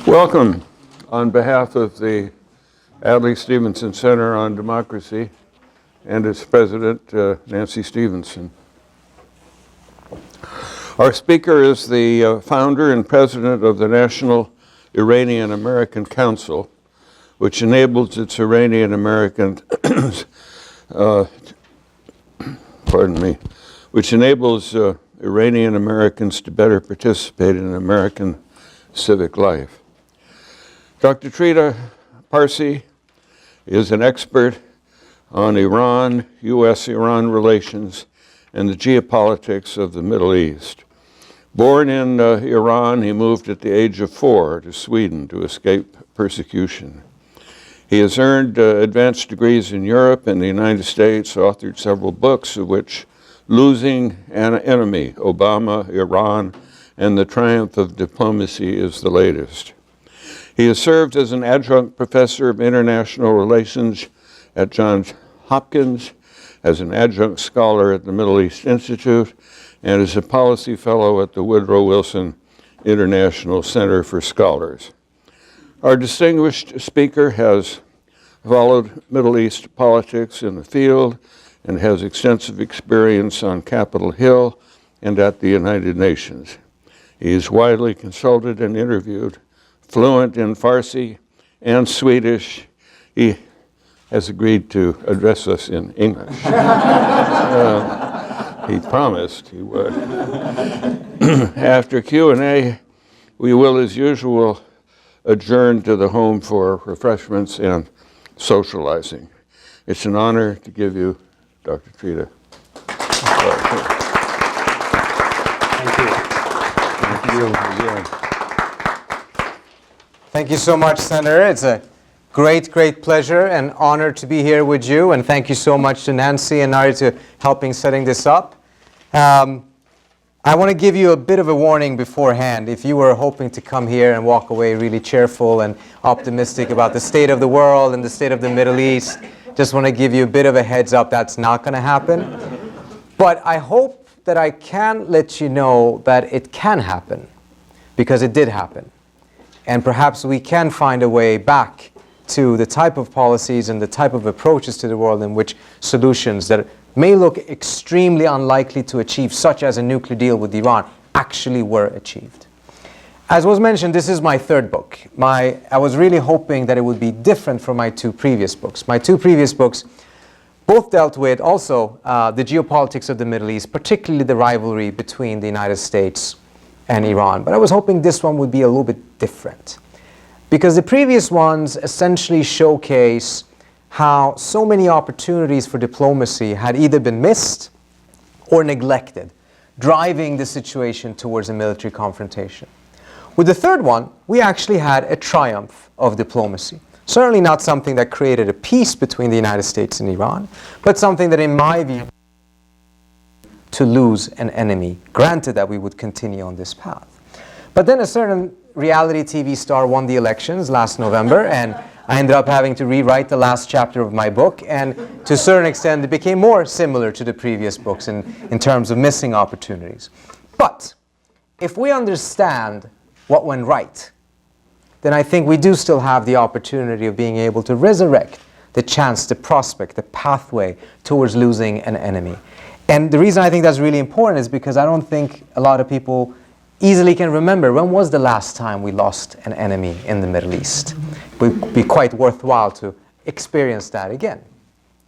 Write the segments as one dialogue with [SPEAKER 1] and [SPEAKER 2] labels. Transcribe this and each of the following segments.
[SPEAKER 1] Welcome on behalf of the Adlai Stevenson Center on Democracy and its president, Nancy Stevenson. Our speaker is the founder and president of the National Iranian American Council, which enables its Iranian American, which enables Iranian Americans to better participate in American civic life. Dr. Trita Parsi is an expert on Iran, U.S.-Iran relations, and the geopolitics of the Middle East. Born in Iran, he moved at the age of 4 to Sweden to escape persecution. He has earned advanced degrees in Europe and the United States, authored several books, of which Losing an Enemy, Obama, Iran, and the Triumph of Diplomacy is the latest. He has served as an adjunct professor of international relations at Johns Hopkins, as an adjunct scholar at the Middle East Institute, and as a policy fellow at the Woodrow Wilson International Center for Scholars. Our distinguished speaker has followed Middle East politics in the field and has extensive experience on Capitol Hill and at the United Nations. He is widely consulted and interviewed, fluent in Farsi and Swedish. He has agreed to address us in English. He promised he would. After Q&A, we will, as usual, adjourn to the home for refreshments and socializing. It's an honor to give you Dr. Trita.
[SPEAKER 2] Thank you.
[SPEAKER 1] Thank you again.
[SPEAKER 2] Thank you so much, Senator. It's a great pleasure and honor to be here with you. And thank you so much to Nancy and Nari to helping setting this up. I want to give you a bit of a warning beforehand. If you were hoping to come here and walk away really cheerful and optimistic about the state of the world and the state of the Middle East, just want to give you a bit of a heads up that's not going to happen. But I hope that I can let you know that it can happen, because it did happen. And perhaps we can find a way back to the type of policies and the type of approaches to the world in which solutions that may look extremely unlikely to achieve, such as a nuclear deal with Iran, actually were achieved. As was mentioned, this is my third book. I was really hoping that it would be different from my two previous books. My two previous books both dealt with also the geopolitics of the Middle East, particularly the rivalry between the United States and Iran. But I was hoping this one would be a little bit different, because the previous ones essentially showcase how so many opportunities for diplomacy had either been missed or neglected, driving the situation towards a military confrontation. With the third one, we actually had a triumph of diplomacy. Certainly not something that created a peace between the United States and Iran, but something that, in my view, to lose an enemy, granted that we would continue on this path. But then a certain reality TV star won the elections last November, and I ended up having to rewrite the last chapter of my book, and to a certain extent it became more similar to the previous books in terms of missing opportunities. But if we understand what went right, then I think we do still have the opportunity of being able to resurrect the chance, the prospect, the pathway towards losing an enemy. And the reason I think that's really important is because I don't think a lot of people easily can remember when was the last time we lost an enemy in the Middle East. It would be quite worthwhile to experience that again.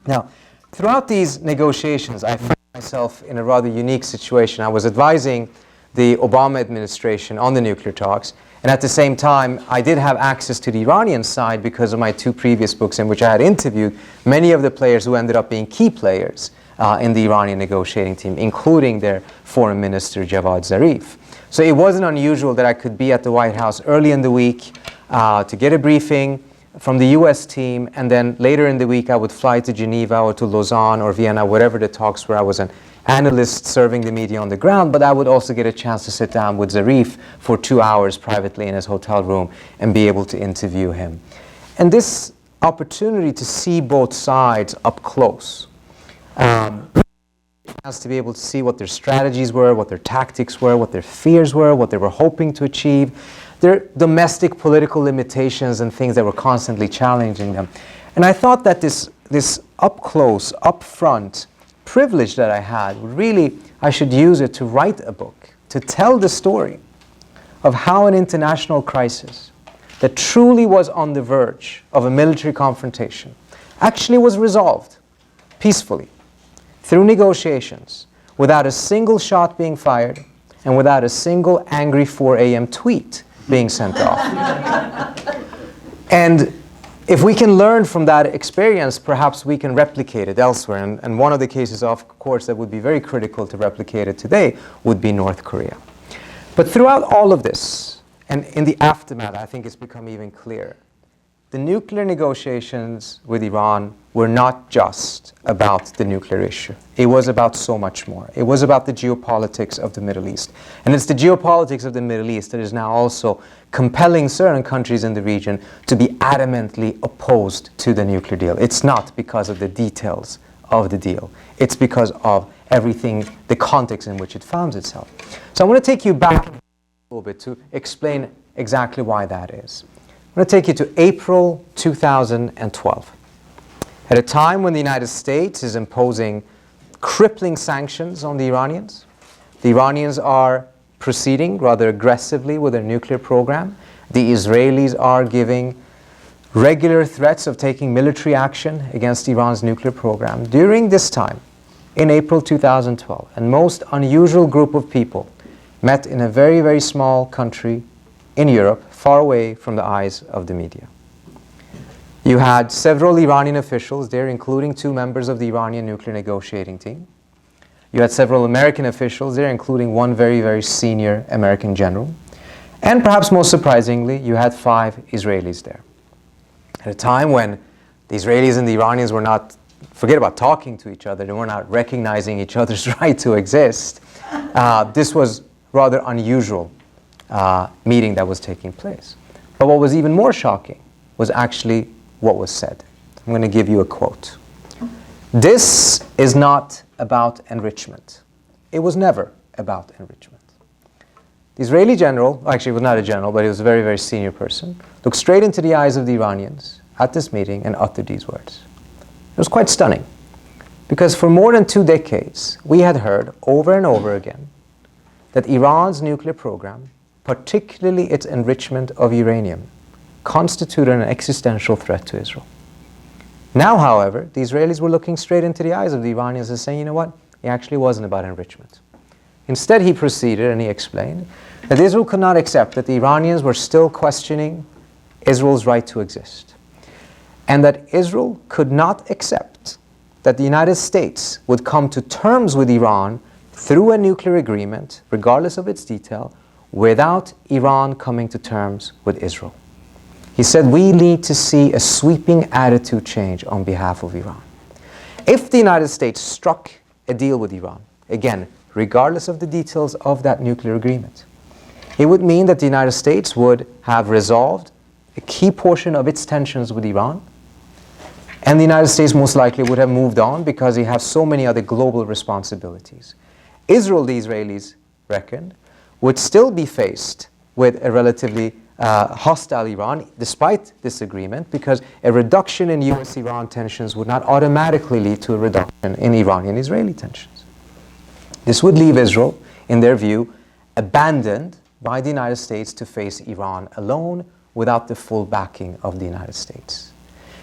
[SPEAKER 2] Now, throughout these negotiations, I found myself in a rather unique situation. I was advising the Obama administration on the nuclear talks, and at the same time, I did have access to the Iranian side because of my two previous books in which I had interviewed many of the players who ended up being key players in the Iranian negotiating team, including their foreign minister, Javad Zarif. So it wasn't unusual that I could be at the White House early in the week to get a briefing from the US team, and then later in the week I would fly to Geneva or to Lausanne or Vienna, whatever the talks were. I was an analyst serving the media on the ground, but I would also get a chance to sit down with Zarif for 2 hours privately in his hotel room and be able to interview him. And this opportunity to see both sides up close, has to be able to see what their strategies were, what their tactics were, what their fears were, what they were hoping to achieve. their domestic political limitations and things that were constantly challenging them. And I thought that this up close, up front privilege that I had, really, I should use it to write a book, to tell the story of how an international crisis that truly was on the verge of a military confrontation actually was resolved peacefully through negotiations, without a single shot being fired and without a single angry 4 a.m. tweet being sent off. And if we can learn from that experience, perhaps we can replicate it elsewhere. And one of the cases, of course, that would be very critical to replicate it today would be North Korea. But throughout all of this, and in the aftermath, I think it's become even clearer. The nuclear negotiations with Iran were not just about the nuclear issue. It was about so much more. It was about the geopolitics of the Middle East. And it's the geopolitics of the Middle East that is now also compelling certain countries in the region to be adamantly opposed to the nuclear deal. It's not because of the details of the deal. It's because of everything, the context in which it founds itself. So I want to take you back a little bit to explain exactly why that is. I'm going to take you to April 2012. At a time when the United States is imposing crippling sanctions on the Iranians are proceeding rather aggressively with their nuclear program. The Israelis are giving regular threats of taking military action against Iran's nuclear program. During this time, in April 2012, a most unusual group of people met in a very, very small country in Europe, far away from the eyes of the media. You had several Iranian officials there, including 2 members of the Iranian nuclear negotiating team. You had several American officials there, including one very, very senior American general. And perhaps most surprisingly, you had 5 Israelis there. At a time when the Israelis and the Iranians were not, forget about talking to each other, they were not recognizing each other's right to exist. This was rather unusual meeting that was taking place. But what was even more shocking was actually what was said. I'm going to give you a quote. "This is not about enrichment. It was never about enrichment." The Israeli general, actually it was not a general, but he was a very, very senior person, looked straight into the eyes of the Iranians at this meeting and uttered these words. It was quite stunning, because for more than 2 decades, we had heard over and over again that Iran's nuclear program, particularly its enrichment of uranium, constituted an existential threat to Israel. Now, however, the Israelis were looking straight into the eyes of the Iranians and saying, you know what, it actually wasn't about enrichment. Instead, he proceeded and he explained that Israel could not accept that the Iranians were still questioning Israel's right to exist, and that Israel could not accept that the United States would come to terms with Iran through a nuclear agreement, regardless of its detail, without Iran coming to terms with Israel. He said, we need to see a sweeping attitude change on behalf of Iran. If the United States struck a deal with Iran, again, regardless of the details of that nuclear agreement, it would mean that the United States would have resolved a key portion of its tensions with Iran, and the United States most likely would have moved on because it has so many other global responsibilities. Israel, the Israelis reckoned, would still be faced with a relatively hostile Iran, despite this agreement, because a reduction in US-Iran tensions would not automatically lead to a reduction in Iranian-Israeli tensions. This would leave Israel, in their view, abandoned by the United States to face Iran alone without the full backing of the United States.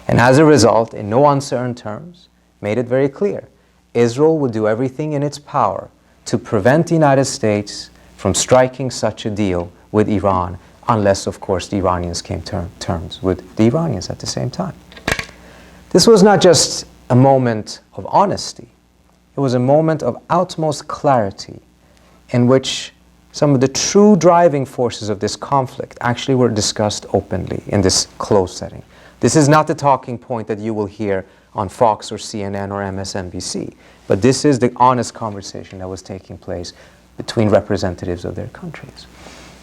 [SPEAKER 2] And as a result, in no uncertain terms, made it very clear, Israel would do everything in its power to prevent the United States from striking such a deal with Iran, unless, of course, the Iranians came to terms with the Iranians at the same time. This was not just a moment of honesty. It was a moment of utmost clarity in which some of the true driving forces of this conflict actually were discussed openly in this closed setting. This is not the talking point that you will hear on Fox or CNN or MSNBC, but this is the honest conversation that was taking place between representatives of their countries.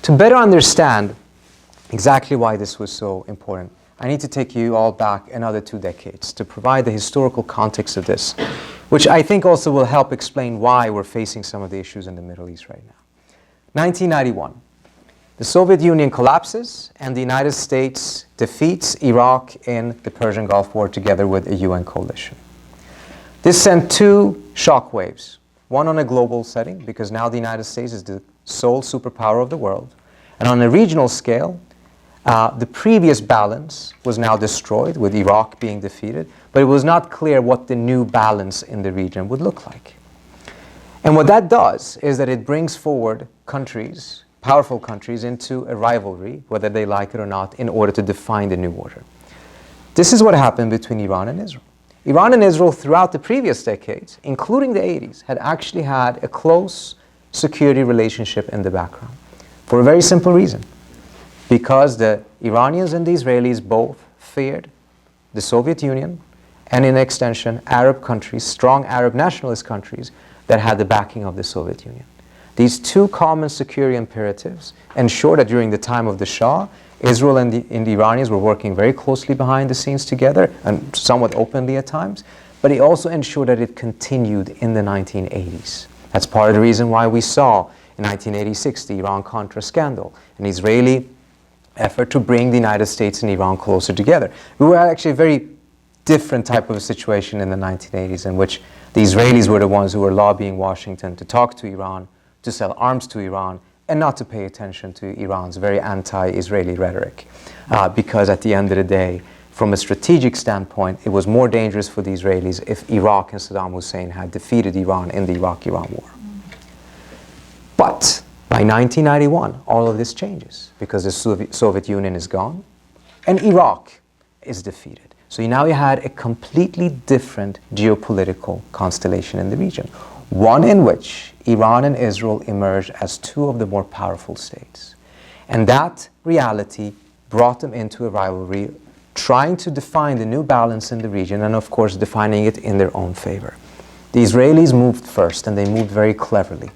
[SPEAKER 2] To better understand exactly why this was so important, I need to take you all back another 2 decades to provide the historical context of this, which I think also will help explain why we're facing some of the issues in the Middle East right now. 1991. The Soviet Union collapses, and the United States defeats Iraq in the Persian Gulf War together with a UN coalition. This sent two shock waves, one on a global setting, because now the United States is the sole superpower of the world, and on a regional scale, the previous balance was now destroyed, with Iraq being defeated, but it was not clear what the new balance in the region would look like. And what that does is that it brings forward countries, powerful countries, into a rivalry, whether they like it or not, in order to define the new order. This is what happened between Iran and Israel. Iran and Israel, throughout the previous decades, including the 80s, had actually had a close security relationship in the background, for a very simple reason. Because the Iranians and the Israelis both feared the Soviet Union and, in extension, Arab countries, strong Arab nationalist countries that had the backing of the Soviet Union. These two common security imperatives ensured that during the time of the Shah, Israel and the Iranians were working very closely behind the scenes together, and somewhat openly at times, but it also ensured that it continued in the 1980s. That's part of the reason why we saw in 1986 the Iran-Contra scandal, an Israeli effort to bring the United States and Iran closer together. We were actually a very different type of a situation in the 1980s, in which the Israelis were the ones who were lobbying Washington to talk to Iran, to sell arms to Iran, and not to pay attention to Iran's very anti-Israeli rhetoric. Because at the end of the day, from a strategic standpoint, it was more dangerous for the Israelis if Iraq and Saddam Hussein had defeated Iran in the Iraq-Iran war. But by 1991, all of this changes, because the Soviet Union is gone and Iraq is defeated. So now you had a completely different geopolitical constellation in the region, one in which Iran and Israel emerged as two of the more powerful states. And that reality brought them into a rivalry, trying to define the new balance in the region, and of course defining it in their own favor. The Israelis moved first, and they moved very cleverly.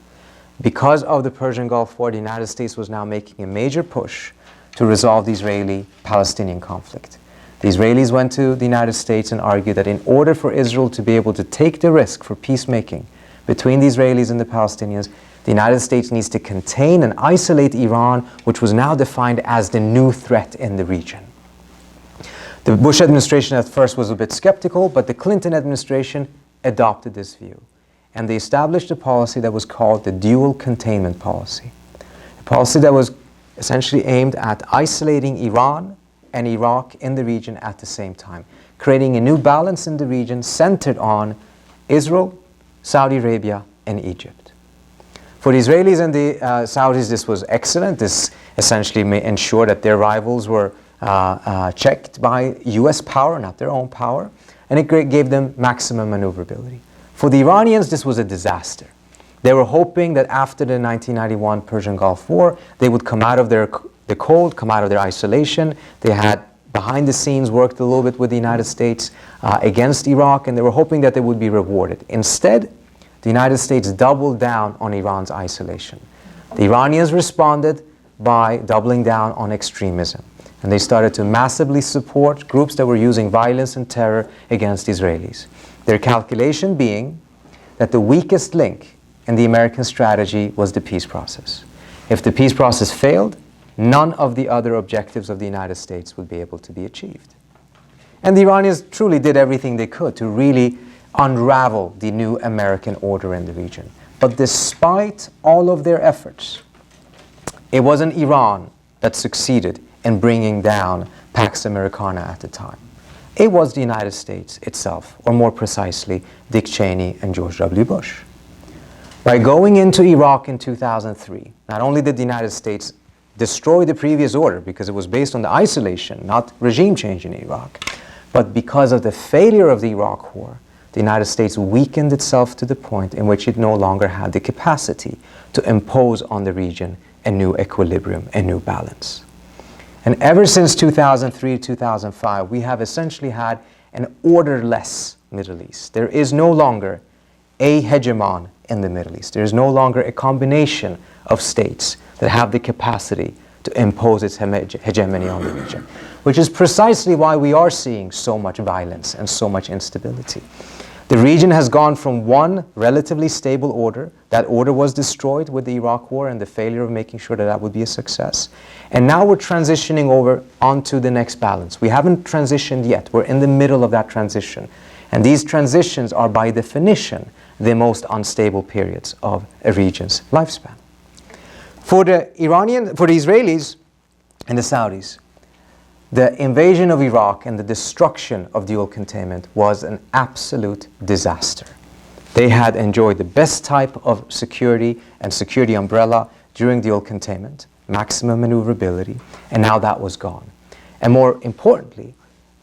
[SPEAKER 2] Because of the Persian Gulf War, the United States was now making a major push to resolve the Israeli-Palestinian conflict. The Israelis went to the United States and argued that in order for Israel to be able to take the risk for peacemaking between the Israelis and the Palestinians, the United States needs to contain and isolate Iran, which was now defined as the new threat in the region. The Bush administration at first was a bit skeptical, but the Clinton administration adopted this view. And they established a policy that was called the dual containment policy, a policy that was essentially aimed at isolating Iran and Iraq in the region at the same time, creating a new balance in the region centered on Israel, Saudi Arabia, and Egypt. For the Israelis and the Saudis, this was excellent. This essentially may ensure that their rivals were checked by US power, not their own power, and it gave them maximum maneuverability. For the Iranians, this was a disaster. They were hoping that after the 1991 Persian Gulf War, they would come out of the cold, come out of their isolation. They had, behind the scenes, worked a little bit with the United States against Iraq, and they were hoping that they would be rewarded. Instead, the United States doubled down on Iran's isolation. The Iranians responded by doubling down on extremism, and they started to massively support groups that were using violence and terror against Israelis. Their calculation being that the weakest link in the American strategy was the peace process. If the peace process failed, none of the other objectives of the United States would be able to be achieved. And the Iranians truly did everything they could to really unravel the new American order in the region. But despite all of their efforts, it wasn't Iran that succeeded in bringing down Pax Americana at the time. It was the United States itself, or more precisely, Dick Cheney and George W. Bush. By going into Iraq in 2003, not only did the United States destroy the previous order because it was based on the isolation, not regime change in Iraq, but because of the failure of the Iraq War, the United States weakened itself to the point in which it no longer had the capacity to impose on the region a new equilibrium, a new balance. And ever since 2003, 2005, we have essentially had an orderless Middle East. There is no longer a hegemon in the Middle East. There is no longer a combination of states that have the capacity to impose its hegemony on the region, which is precisely why we are seeing so much violence and so much instability. The region has gone from one relatively stable order. That order was destroyed with the Iraq War and the failure of making sure that that would be a success. And now we're transitioning over onto the next balance. We haven't transitioned yet. We're in the middle of that transition. And these transitions are by definition the most unstable periods of a region's lifespan. For the Israelis and the Saudis, the invasion of Iraq and the destruction of dual containment was an absolute disaster. They had enjoyed the best type of security and security umbrella during dual containment, maximum maneuverability, and now that was gone. And more importantly,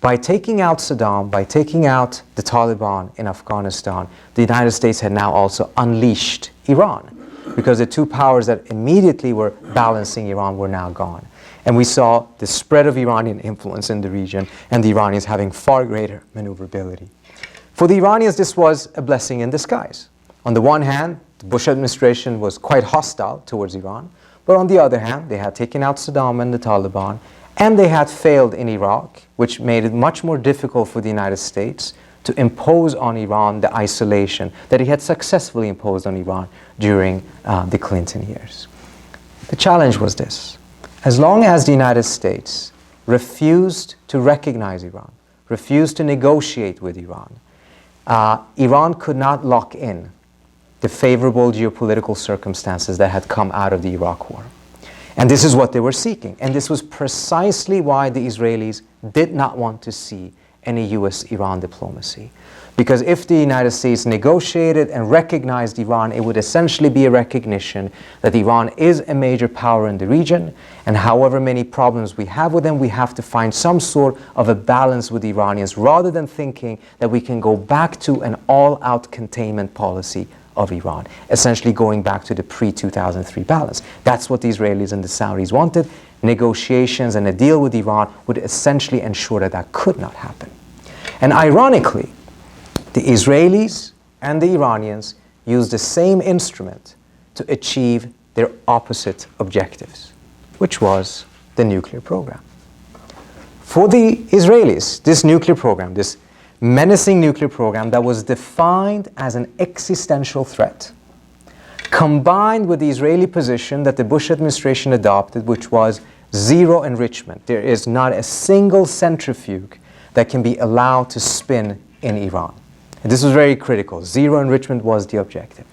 [SPEAKER 2] by taking out Saddam, by taking out the Taliban in Afghanistan, the United States had now also unleashed Iran, because the two powers that immediately were balancing Iran were now gone. And we saw the spread of Iranian influence in the region and the Iranians having far greater maneuverability. For the Iranians, this was a blessing in disguise. On the one hand, the Bush administration was quite hostile towards Iran, but on the other hand, they had taken out Saddam and the Taliban, and they had failed in Iraq, which made it much more difficult for the United States to impose on Iran the isolation that he had successfully imposed on Iran during the Clinton years. The challenge was this. As long as the United States refused to recognize Iran, refused to negotiate with Iran, Iran could not lock in the favorable geopolitical circumstances that had come out of the Iraq War. And this is what they were seeking. And this was precisely why the Israelis did not want to see any US-Iran diplomacy. Because if the United States negotiated and recognized Iran, it would essentially be a recognition that Iran is a major power in the region, and however many problems we have with them, we have to find some sort of a balance with the Iranians, rather than thinking that we can go back to an all-out containment policy of Iran, essentially going back to the pre-2003 balance. That's what the Israelis and the Saudis wanted. Negotiations and a deal with Iran would essentially ensure that that could not happen. And ironically, the Israelis and the Iranians used the same instrument to achieve their opposite objectives, which was the nuclear program. For the Israelis, this nuclear program, this menacing nuclear program that was defined as an existential threat, combined with the Israeli position that the Bush administration adopted, which was zero enrichment. There is not a single centrifuge that can be allowed to spin in Iran. And this was very critical. Zero enrichment was the objective.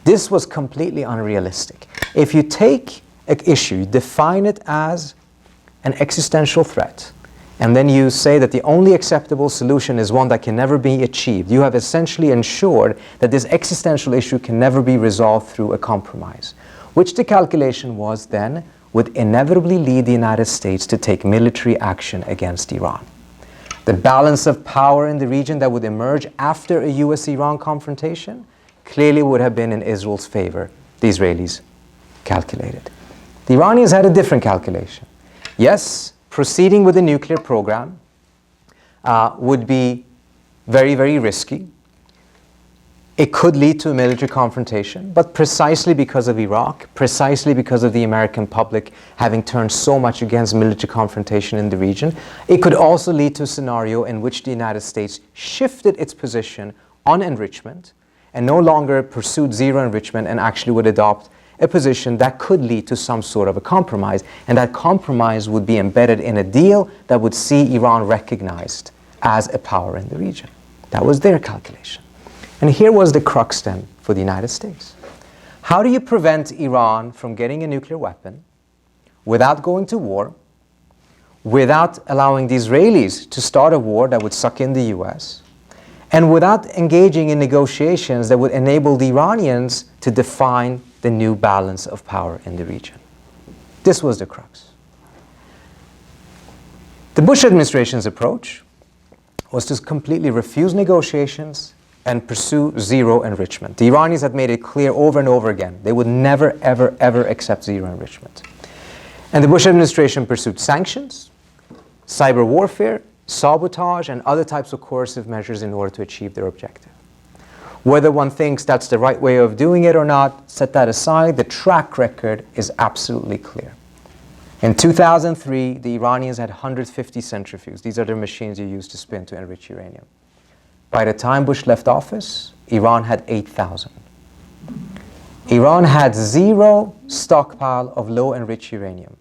[SPEAKER 2] This was completely unrealistic. If you take an issue, define it as an existential threat, and then you say that the only acceptable solution is one that can never be achieved, you have essentially ensured that this existential issue can never be resolved through a compromise, which the calculation was then would inevitably lead the United States to take military action against Iran. The balance of power in the region that would emerge after a US-Iran confrontation clearly would have been in Israel's favor, the Israelis calculated. The Iranians had a different calculation. Yes, proceeding with the nuclear program would be very, very risky. It could lead to a military confrontation, but precisely because of Iraq, precisely because of the American public having turned so much against military confrontation in the region, it could also lead to a scenario in which the United States shifted its position on enrichment and no longer pursued zero enrichment and actually would adopt a position that could lead to some sort of a compromise, and that compromise would be embedded in a deal that would see Iran recognized as a power in the region. That was their calculation. And here was the crux then for the United States. How do you prevent Iran from getting a nuclear weapon without going to war, without allowing the Israelis to start a war that would suck in the US, and without engaging in negotiations that would enable the Iranians to define the new balance of power in the region? This was the crux. The Bush administration's approach was to completely refuse negotiations and pursue zero enrichment. The Iranians had made it clear over and over again they would never, ever, ever accept zero enrichment. And the Bush administration pursued sanctions, cyber warfare, sabotage, and other types of coercive measures in order to achieve their objective. Whether one thinks that's the right way of doing it or not, set that aside, the track record is absolutely clear. In 2003, the Iranians had 150 centrifuges. These are the machines you use to spin to enrich uranium. By the time Bush left office, Iran had 8,000. Iran had zero stockpile of low-enriched uranium.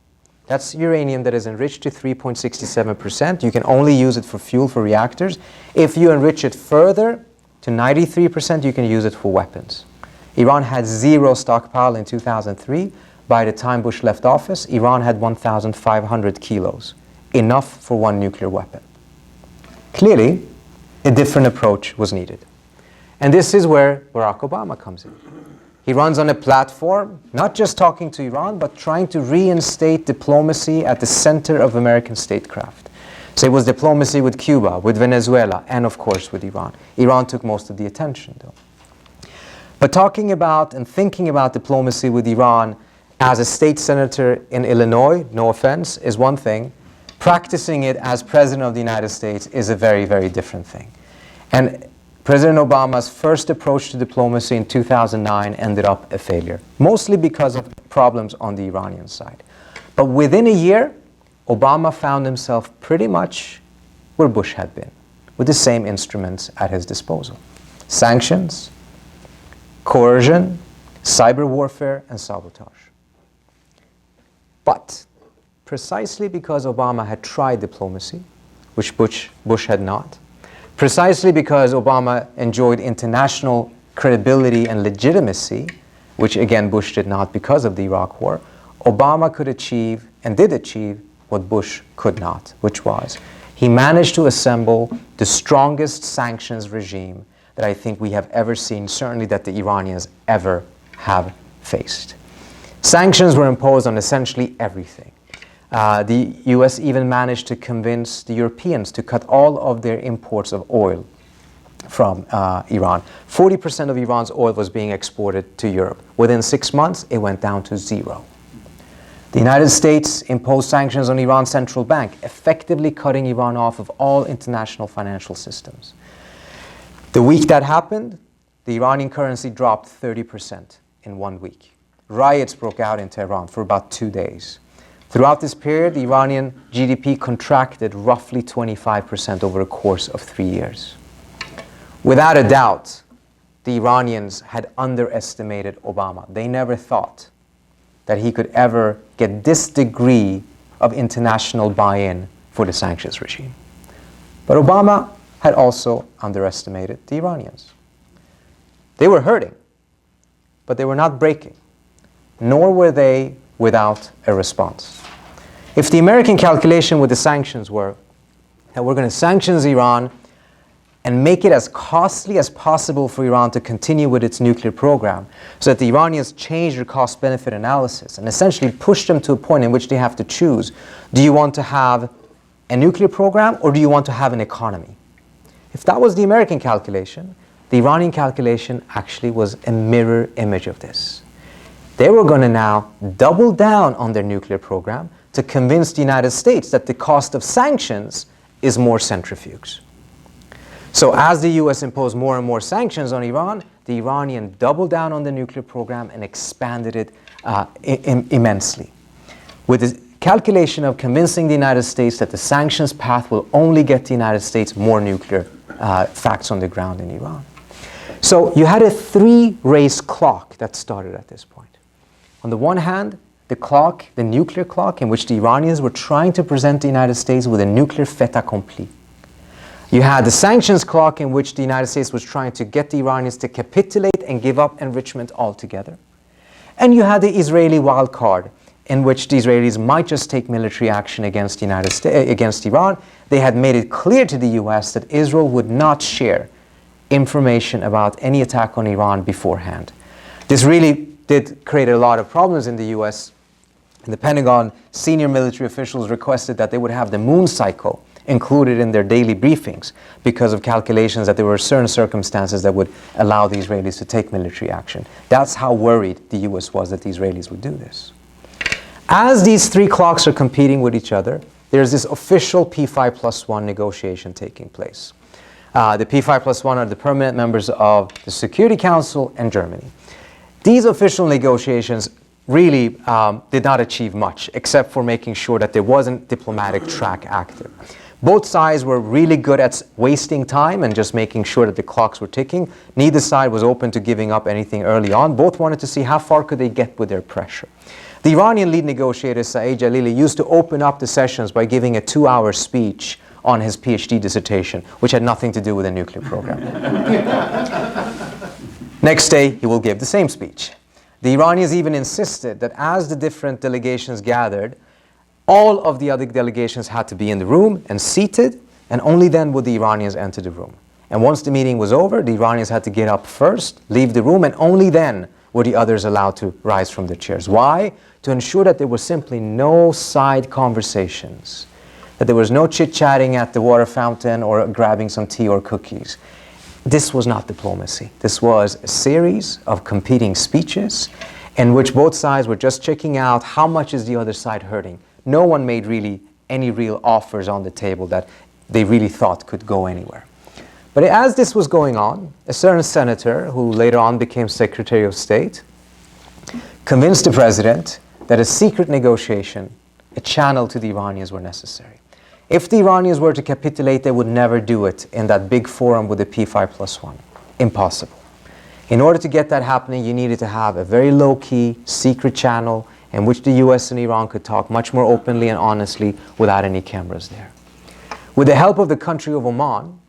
[SPEAKER 2] That's uranium that is enriched to 3.67%. You can only use it for fuel for reactors. If you enrich it further to 93%, you can use it for weapons. Iran had zero stockpile in 2003. By the time Bush left office, Iran had 1,500 kilos, enough for one nuclear weapon. Clearly, a different approach was needed. And this is where Barack Obama comes in. He runs on a platform, not just talking to Iran, but trying to reinstate diplomacy at the center of American statecraft. So it was diplomacy with Cuba, with Venezuela, and of course with Iran. Iran took most of the attention, though. But talking about and thinking about diplomacy with Iran as a state senator in Illinois, no offense, is one thing. Practicing it as President of the United States is a very, very different thing. And President Obama's first approach to diplomacy in 2009 ended up a failure, mostly because of problems on the Iranian side. But within a year, Obama found himself pretty much where Bush had been, with the same instruments at his disposal. Sanctions, coercion, cyber warfare, and sabotage. But precisely because Obama had tried diplomacy, which Bush had not, precisely because Obama enjoyed international credibility and legitimacy, which again Bush did not because of the Iraq War, Obama could achieve and did achieve what Bush could not, which was he managed to assemble the strongest sanctions regime that I think we have ever seen, certainly that the Iranians ever have faced. Sanctions were imposed on essentially everything. The US even managed to convince the Europeans to cut all of their imports of oil from Iran. 40% of Iran's oil was being exported to Europe. Within 6 months, it went down to zero. The United States imposed sanctions on Iran's central bank, effectively cutting Iran off of all international financial systems. The week that happened, the Iranian currency dropped 30% in 1 week. Riots broke out in Tehran for about 2 days. Throughout this period, the Iranian GDP contracted roughly 25% over a course of 3 years. Without a doubt, the Iranians had underestimated Obama. They never thought that he could ever get this degree of international buy-in for the sanctions regime. But Obama had also underestimated the Iranians. They were hurting, but they were not breaking, nor were they without a response. If the American calculation with the sanctions were that we're going to sanction Iran and make it as costly as possible for Iran to continue with its nuclear program, so that the Iranians change their cost-benefit analysis and essentially push them to a point in which they have to choose, do you want to have a nuclear program or do you want to have an economy? If that was the American calculation, the Iranian calculation actually was a mirror image of this. They were going to now double down on their nuclear program to convince the United States that the cost of sanctions is more centrifuges. So as the US imposed more and more sanctions on Iran, the Iranian doubled down on the nuclear program and expanded it immensely, with the calculation of convincing the United States that the sanctions path will only get the United States more nuclear facts on the ground in Iran. So you had a three-race clock that started at this point. On the one hand, the clock, the nuclear clock, in which the Iranians were trying to present the United States with a nuclear fait accompli. You had the sanctions clock, in which the United States was trying to get the Iranians to capitulate and give up enrichment altogether. And you had the Israeli wild card, in which the Israelis might just take military action against against Iran. They had made it clear to the US that Israel would not share information about any attack on Iran beforehand. This really did create a lot of problems in the US. In the Pentagon, senior military officials requested that they would have the moon cycle included in their daily briefings because of calculations that there were certain circumstances that would allow the Israelis to take military action. That's how worried the US was that the Israelis would do this. As these three clocks are competing with each other, there's this official P5+1 negotiation taking place. The P5+1 are the permanent members of the Security Council and Germany. These official negotiations really did not achieve much, except for making sure that there wasn't diplomatic track active. Both sides were really good at wasting time and just making sure that the clocks were ticking. Neither side was open to giving up anything early on. Both wanted to see how far could they get with their pressure. The Iranian lead negotiator, Saeed Jalili, used to open up the sessions by giving a 2-hour speech on his PhD dissertation, which had nothing to do with the nuclear program. Next day, he will give the same speech. The Iranians even insisted that as the different delegations gathered, all of the other delegations had to be in the room and seated, and only then would the Iranians enter the room. And once the meeting was over, the Iranians had to get up first, leave the room, and only then were the others allowed to rise from their chairs. Why? To ensure that there were simply no side conversations, that there was no chit-chatting at the water fountain or grabbing some tea or cookies. This was not diplomacy. This was a series of competing speeches in which both sides were just checking out how much is the other side hurting. No one made really any real offers on the table that they really thought could go anywhere. But as this was going on, a certain senator, who later on became Secretary of State, convinced the president that a secret negotiation, a channel to the Iranians, were necessary. If the Iranians were to capitulate, they would never do it in that big forum with the P5+1. Impossible. In order to get that happening, you needed to have a very low-key, secret channel in which the US and Iran could talk much more openly and honestly without any cameras there. With the help of the country of Oman,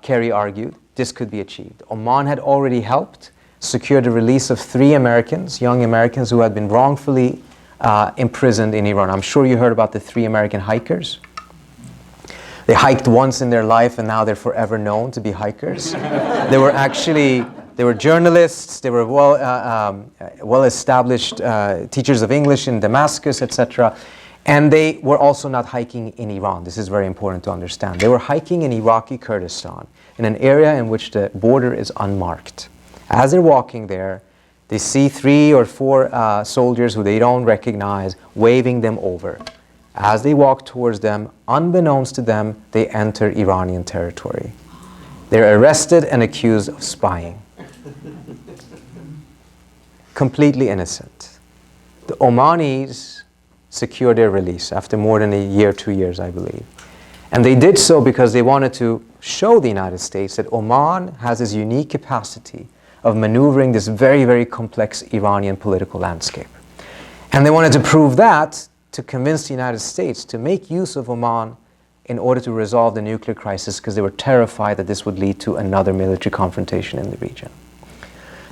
[SPEAKER 2] Kerry argued, this could be achieved. Oman had already helped secure the release of 3 Americans, young Americans who had been wrongfully imprisoned in Iran. I'm sure you heard about the 3 American hikers. They hiked once in their life and now they're forever known to be hikers. They were journalists, they were well-established teachers of English in Damascus, etc. And they were also not hiking in Iran. This is very important to understand. They were hiking in Iraqi Kurdistan, in an area in which the border is unmarked. As they're walking there, they see 3 or 4 soldiers who they don't recognize waving them over. As they walk towards them, unbeknownst to them, they enter Iranian territory. They're arrested and accused of spying. Completely innocent. The Omanis secured their release after more than a year, 2 years, I believe. And they did so because they wanted to show the United States that Oman has this unique capacity of maneuvering this very, very complex Iranian political landscape. And they wanted to prove that to convince the United States to make use of Oman in order to resolve the nuclear crisis, because they were terrified that this would lead to another military confrontation in the region.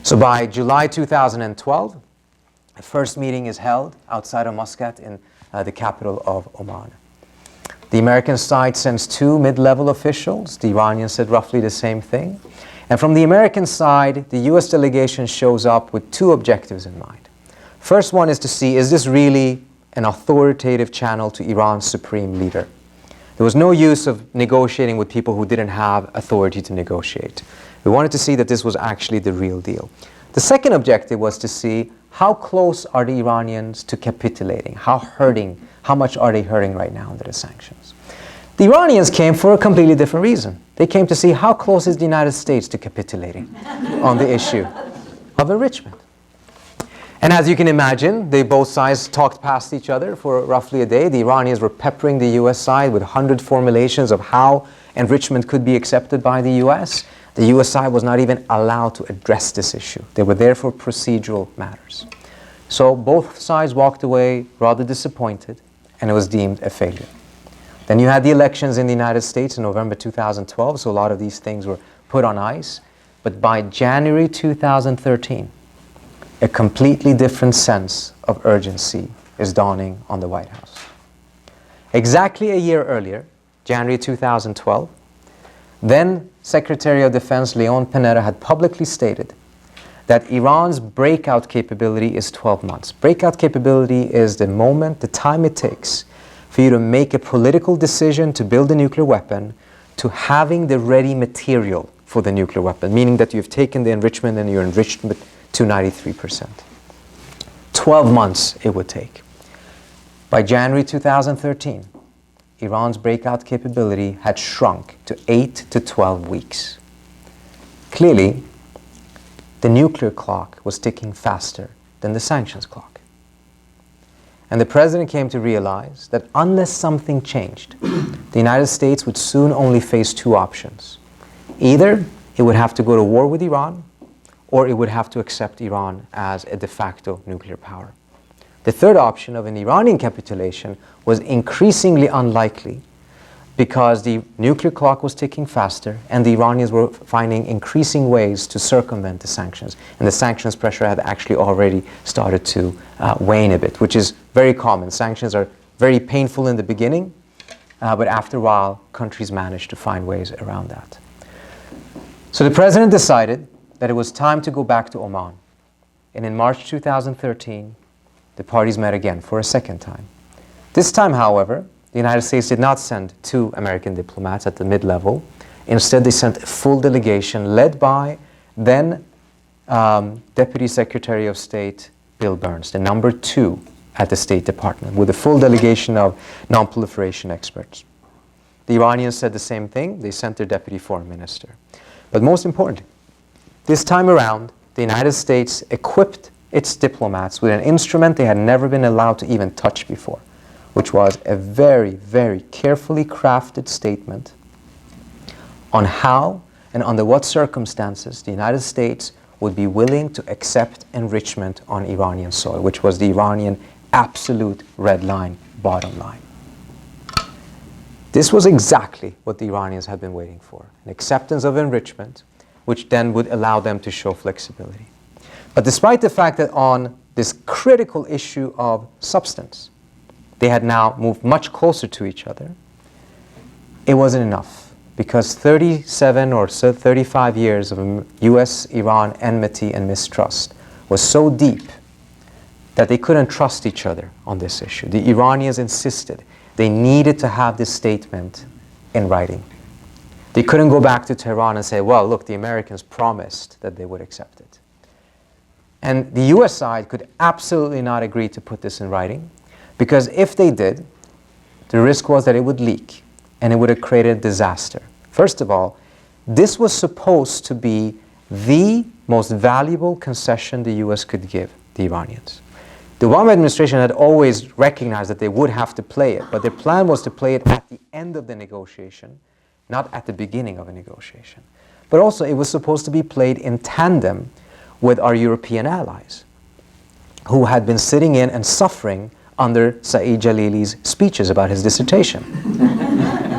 [SPEAKER 2] So by July 2012, the first meeting is held outside of Muscat in the capital of Oman. The American side sends 2 mid-level officials. The Iranians said roughly the same thing. And from the American side, the US delegation shows up with 2 objectives in mind. First one is to see, is this really an authoritative channel to Iran's supreme leader? There was no use of negotiating with people who didn't have authority to negotiate. We wanted to see that this was actually the real deal. The second objective was to see how close are the Iranians to capitulating? How much are they hurting right now under the sanctions? The Iranians came for a completely different reason. They came to see how close is the United States to capitulating on the issue of enrichment. And as you can imagine, both sides talked past each other for roughly a day. The Iranians were peppering the US side with 100 formulations of how enrichment could be accepted by the US. The US side was not even allowed to address this issue. They were there for procedural matters. So both sides walked away rather disappointed, and it was deemed a failure. Then you had the elections in the United States in November 2012, so a lot of these things were put on ice. But by January 2013, a completely different sense of urgency is dawning on the White House. Exactly a year earlier, January 2012, then Secretary of Defense Leon Panetta had publicly stated that Iran's breakout capability is 12 months. Breakout capability is the moment, the time it takes for you to make a political decision to build a nuclear weapon, to having the ready material for the nuclear weapon, meaning that you've taken the enrichment and you're enriched to 93%. 12 months it would take. By January 2013, Iran's breakout capability had shrunk to 8 to 12 weeks. Clearly, the nuclear clock was ticking faster than the sanctions clock. And the president came to realize that unless something changed, the United States would soon only face two options. Either it would have to go to war with Iran, or it would have to accept Iran as a de facto nuclear power. The third option of an Iranian capitulation was increasingly unlikely because the nuclear clock was ticking faster and the Iranians were finding increasing ways to circumvent the sanctions. And the sanctions pressure had actually already started to wane a bit, which is very common. Sanctions are very painful in the beginning, but after a while, countries manage to find ways around that. So the president decided that it was time to go back to Oman. And in March 2013, the parties met again for a second time. This time, however, the United States did not send two American diplomats at the mid-level. Instead, they sent a full delegation led by then Deputy Secretary of State Bill Burns, the number 2 at the State Department, with a full delegation of non-proliferation experts. The Iranians said the same thing. They sent their Deputy Foreign Minister. But most importantly, this time around, the United States equipped its diplomats with an instrument they had never been allowed to even touch before, which was a very, very carefully crafted statement on how and under what circumstances the United States would be willing to accept enrichment on Iranian soil, which was the Iranian absolute red line, bottom line. This was exactly what the Iranians had been waiting for, an acceptance of enrichment, which then would allow them to show flexibility. But despite the fact that on this critical issue of substance, they had now moved much closer to each other, it wasn't enough, because 37 or so 35 years of US-Iran enmity and mistrust was so deep that they couldn't trust each other on this issue. The Iranians insisted they needed to have this statement in writing. They couldn't go back to Tehran and say, well, look, the Americans promised that they would accept it. And the US side could absolutely not agree to put this in writing, because if they did, the risk was that it would leak and it would have created a disaster. First of all, this was supposed to be the most valuable concession the US could give the Iranians. The Obama administration had always recognized that they would have to play it, but their plan was to play it at the end of the negotiation, not at the beginning of a negotiation. But also, it was supposed to be played in tandem with our European allies, who had been sitting in and suffering under Saeed Jalili's speeches about his dissertation.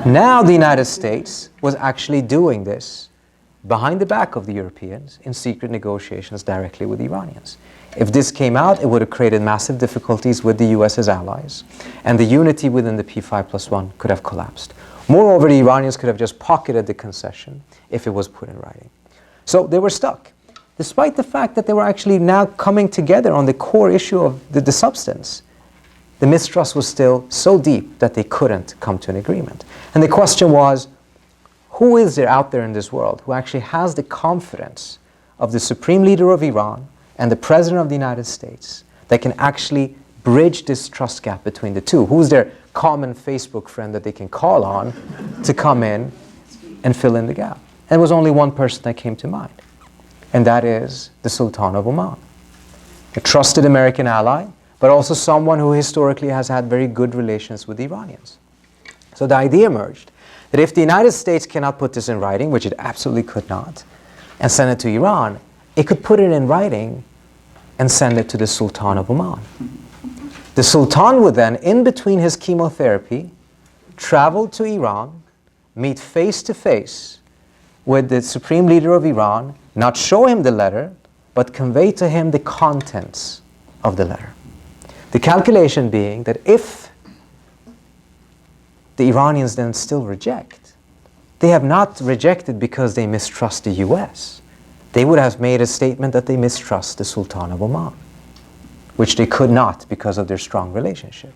[SPEAKER 2] Now the United States was actually doing this behind the back of the Europeans in secret negotiations directly with the Iranians. If this came out, it would have created massive difficulties with the US's allies, and the unity within the P5+1 could have collapsed. Moreover, the Iranians could have just pocketed the concession if it was put in writing. So they were stuck, despite the fact that they were actually now coming together on the core issue of the substance. The mistrust was still so deep that they couldn't come to an agreement. And the question was, who is there out there in this world who actually has the confidence of the supreme leader of Iran and the president of the United States that can actually bridge this trust gap between the two? Who's their common Facebook friend that they can call on to come in and fill in the gap? And there was only one person that came to mind, and that is the Sultan of Oman, a trusted American ally, but also someone who historically has had very good relations with the Iranians. So the idea emerged that if the United States cannot put this in writing, which it absolutely could not, and send it to Iran, it could put it in writing and send it to the Sultan of Oman. The Sultan would then, in between his chemotherapy, travel to Iran, meet face to face with the supreme leader of Iran, not show him the letter, but convey to him the contents of the letter. The calculation being that if the Iranians then still reject, they have not rejected because they mistrust the US. They would have made a statement that they mistrust the Sultan of Oman, which they could not because of their strong relationship.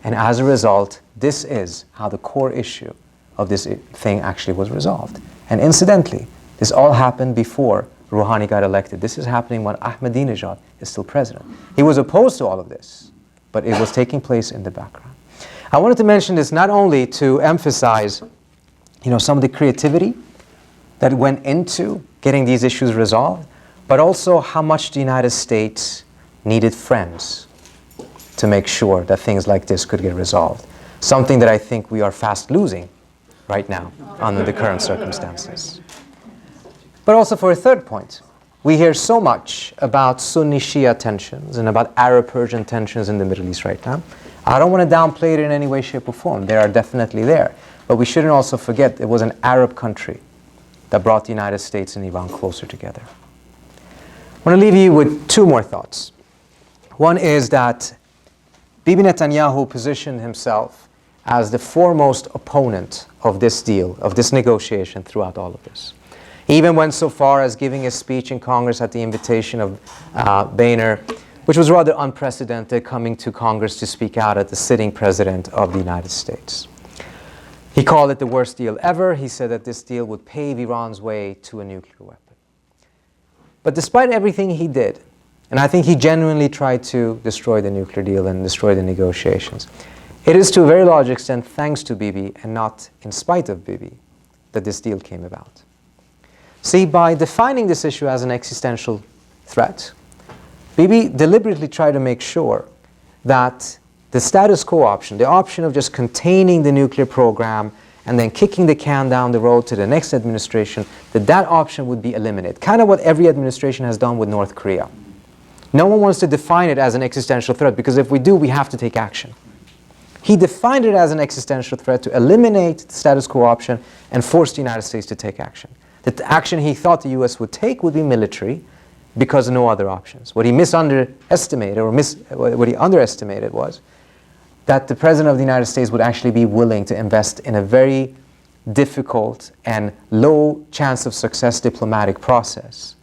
[SPEAKER 2] And as a result, this is how the core issue of this thing actually was resolved. And incidentally, this all happened before Rouhani got elected. This is happening when Ahmadinejad is still president. He was opposed to all of this, but it was taking place in the background. I wanted to mention this not only to emphasize, some of the creativity that went into getting these issues resolved, but also how much the United States needed friends to make sure that things like this could get resolved. Something that I think we are fast losing right now under the current circumstances. But also for a third point, we hear so much about Sunni-Shia tensions and about Arab-Persian tensions in the Middle East right now. I don't want to downplay it in any way, shape, or form. They are definitely there. But we shouldn't also forget it was an Arab country that brought the United States and Iran closer together. I want to leave you with two more thoughts. One is that Bibi Netanyahu positioned himself as the foremost opponent of this deal, of this negotiation throughout all of this. He even went so far as giving a speech in Congress at the invitation of Boehner, which was rather unprecedented, coming to Congress to speak out at the sitting president of the United States. He called it the worst deal ever. He said that this deal would pave Iran's way to a nuclear weapon. But despite everything he did, and I think he genuinely tried to destroy the nuclear deal and destroy the negotiations, it is to a very large extent thanks to Bibi and not in spite of Bibi that this deal came about. See, by defining this issue as an existential threat, Bibi deliberately tried to make sure that the status quo option, the option of just containing the nuclear program and then kicking the can down the road to the next administration, that option would be eliminated. Kind of what every administration has done with North Korea. No one wants to define it as an existential threat because if we do, we have to take action. He defined it as an existential threat to eliminate the status quo option and force the United States to take action. The action he thought the US would take would be military because of no other options. What he underestimated was that the President of the United States would actually be willing to invest in a very difficult and low chance of success diplomatic process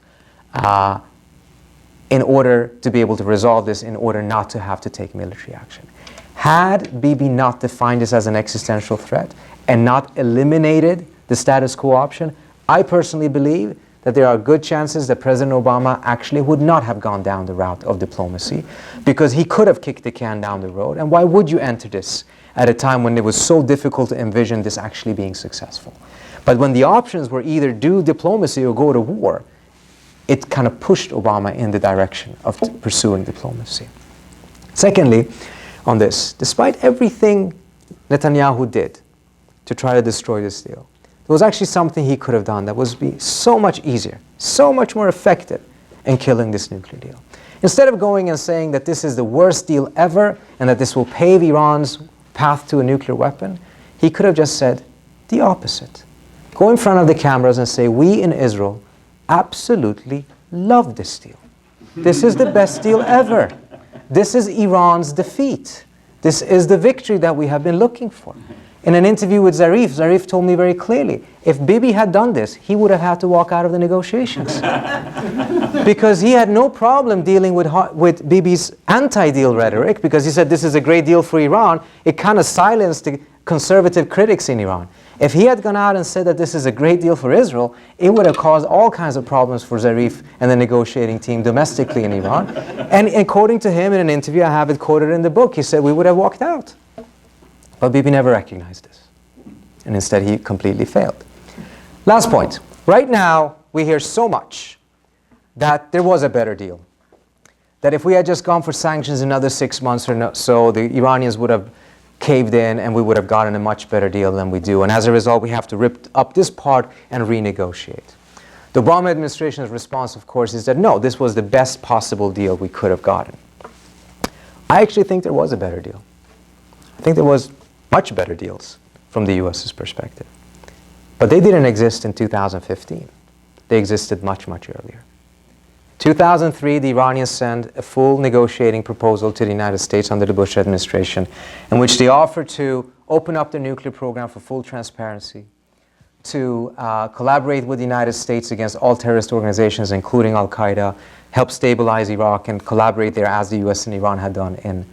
[SPEAKER 2] in order to be able to resolve this, in order not to have to take military action. Had Bibi not defined this as an existential threat and not eliminated the status quo option, I personally believe that there are good chances that President Obama actually would not have gone down the route of diplomacy because he could have kicked the can down the road. And why would you enter this at a time when it was so difficult to envision this actually being successful? But when the options were either do diplomacy or go to war, it kind of pushed Obama in the direction of pursuing diplomacy. Secondly, on this, despite everything Netanyahu did to try to destroy this deal, there was actually something he could have done that was be so much easier, so much more effective in killing this nuclear deal. Instead of going and saying that this is the worst deal ever and that this will pave Iran's path to a nuclear weapon, he could have just said the opposite. Go in front of the cameras and say, we in Israel absolutely love this deal. This is the best deal ever. This is Iran's defeat. This is the victory that we have been looking for. In an interview with Zarif told me very clearly, if Bibi had done this, he would have had to walk out of the negotiations. Because he had no problem dealing with Bibi's anti-deal rhetoric, because he said this is a great deal for Iran. It kind of silenced the conservative critics in Iran. If he had gone out and said that this is a great deal for Israel, it would have caused all kinds of problems for Zarif and the negotiating team domestically in Iran. And according to him in an interview, I have it quoted in the book, he said we would have walked out. But Bibi never recognized this. And instead, he completely failed. Last point. Right now, we hear so much that there was a better deal. That if we had just gone for sanctions another 6 months or so, the Iranians would have caved in and we would have gotten a much better deal than we do. And as a result, we have to rip up this part and renegotiate. The Obama administration's response, of course, is that no, this was the best possible deal we could have gotten. I actually think there was a better deal. I think there was much better deals from the US's perspective. But they didn't exist in 2015. They existed much, much earlier. 2003, the Iranians sent a full negotiating proposal to the United States under the Bush administration in which they offered to open up their nuclear program for full transparency, to collaborate with the United States against all terrorist organizations, including Al-Qaeda, help stabilize Iraq and collaborate there as the US and Iran had done in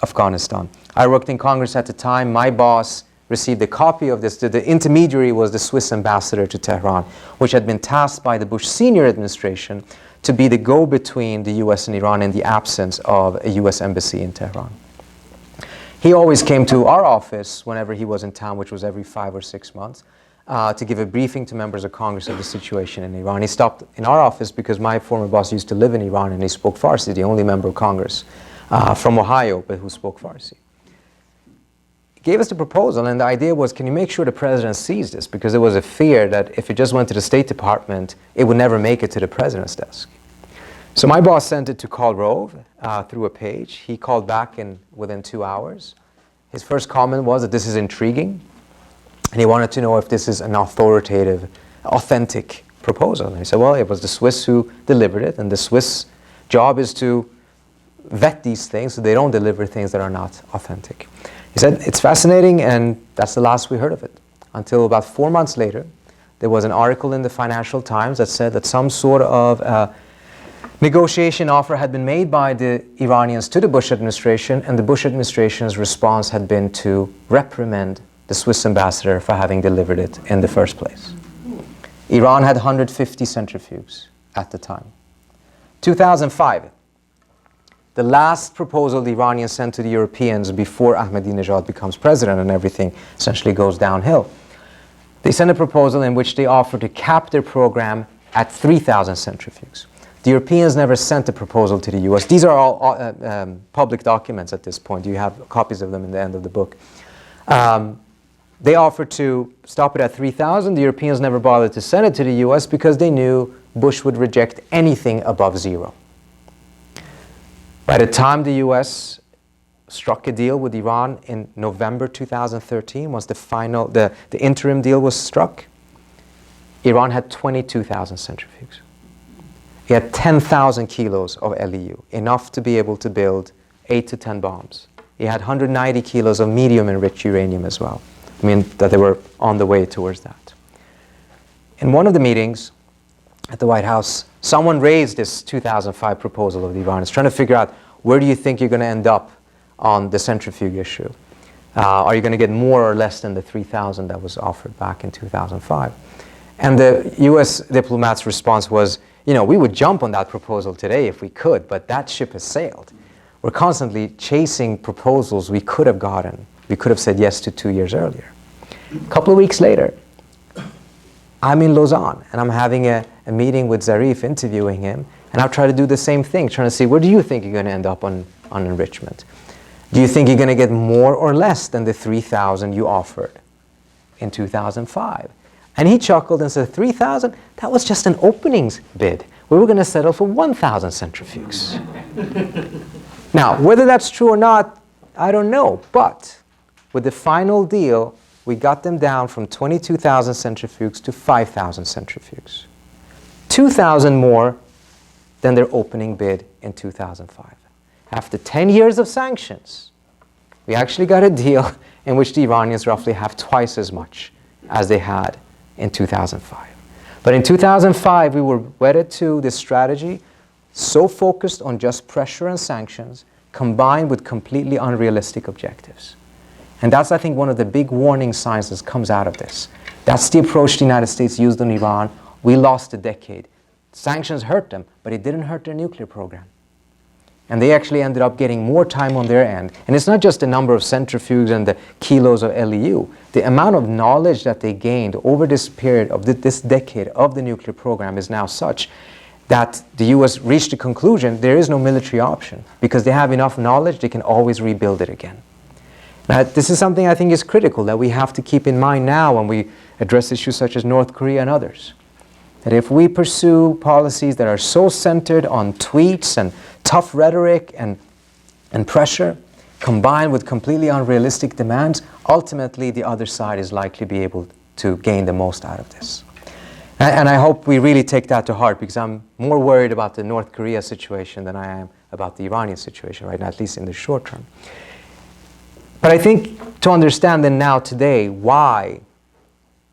[SPEAKER 2] Afghanistan. I worked in Congress at the time. My boss received a copy of this. The intermediary was the Swiss ambassador to Tehran, which had been tasked by the Bush senior administration to be the go-between the US and Iran in the absence of a US embassy in Tehran. He always came to our office whenever he was in town, which was every 5 or 6 months, to give a briefing to members of Congress of the situation in Iran. He stopped in our office because my former boss used to live in Iran and he spoke Farsi, the only member of Congress from Ohio, but who spoke Farsi. He gave us the proposal, and the idea was, can you make sure the president sees this? Because there was a fear that if it just went to the State Department, it would never make it to the president's desk. So my boss sent it to Karl Rove through a page. He called back within 2 hours. His first comment was that this is intriguing, and he wanted to know if this is an authoritative, authentic proposal. And I said, well, it was the Swiss who delivered it, and the Swiss job is to vet these things so they don't deliver things that are not authentic. He said, it's fascinating, and that's the last we heard of it. Until about 4 months later, there was an article in the Financial Times that said that some sort of negotiation offer had been made by the Iranians to the Bush administration, and the Bush administration's response had been to reprimand the Swiss ambassador for having delivered it in the first place. Iran had 150 centrifuges at the time. 2005, the last proposal the Iranians sent to the Europeans before Ahmadinejad becomes president and everything essentially goes downhill. They sent a proposal in which they offered to cap their program at 3,000 centrifuges. The Europeans never sent a proposal to the US. These are all public documents at this point. You have copies of them in the end of the book. They offered to stop it at 3,000. The Europeans never bothered to send it to the US because they knew Bush would reject anything above 0. By the time the US struck a deal with Iran in November 2013, once the interim deal was struck, Iran had 22,000 centrifuges. He had 10,000 kilos of LEU, enough to be able to build 8 to 10 bombs. He had 190 kilos of medium-enriched uranium as well. I mean, that they were on the way towards that. In one of the meetings at the White House, someone raised this 2005 proposal of the Iranians, trying to figure out, where do you think you're going to end up on the centrifuge issue? Are you going to get more or less than the 3,000 that was offered back in 2005? And the US diplomat's response was, you know, we would jump on that proposal today if we could, but that ship has sailed. We're constantly chasing proposals we could have gotten. We could have said yes to 2 years earlier. A couple of weeks later, I'm in Lausanne, and I'm having a meeting with Zarif, interviewing him, and I'll try to do the same thing, trying to see, where do you think you're going to end up on enrichment? Do you think you're going to get more or less than the 3,000 you offered in 2005? And he chuckled and said, 3,000? That was just an openings bid. We were going to settle for 1,000 centrifuges. Now, whether that's true or not, I don't know. But with the final deal, we got them down from 22,000 centrifuges to 5,000 centrifuges. 2,000 more than their opening bid in 2005. After 10 years of sanctions, we actually got a deal in which the Iranians roughly have twice as much as they had in 2005. But in 2005, we were wedded to this strategy so focused on just pressure and sanctions, combined with completely unrealistic objectives. And that's, I think, one of the big warning signs that comes out of this. That's the approach the United States used on Iran. We lost a decade. Sanctions hurt them, but it didn't hurt their nuclear program. And they actually ended up getting more time on their end. And it's not just the number of centrifuges and the kilos of LEU. The amount of knowledge that they gained over this period of this decade of the nuclear program is now such that the US reached the conclusion there is no military option. Because they have enough knowledge, they can always rebuild it again. Now, this is something I think is critical that we have to keep in mind now when we address issues such as North Korea and others. That if we pursue policies that are so centered on tweets and tough rhetoric and pressure, combined with completely unrealistic demands, ultimately the other side is likely to be able to gain the most out of this. And I hope we really take that to heart, because I'm more worried about the North Korea situation than I am about the Iranian situation right now, at least in the short term. But I think to understand then now today why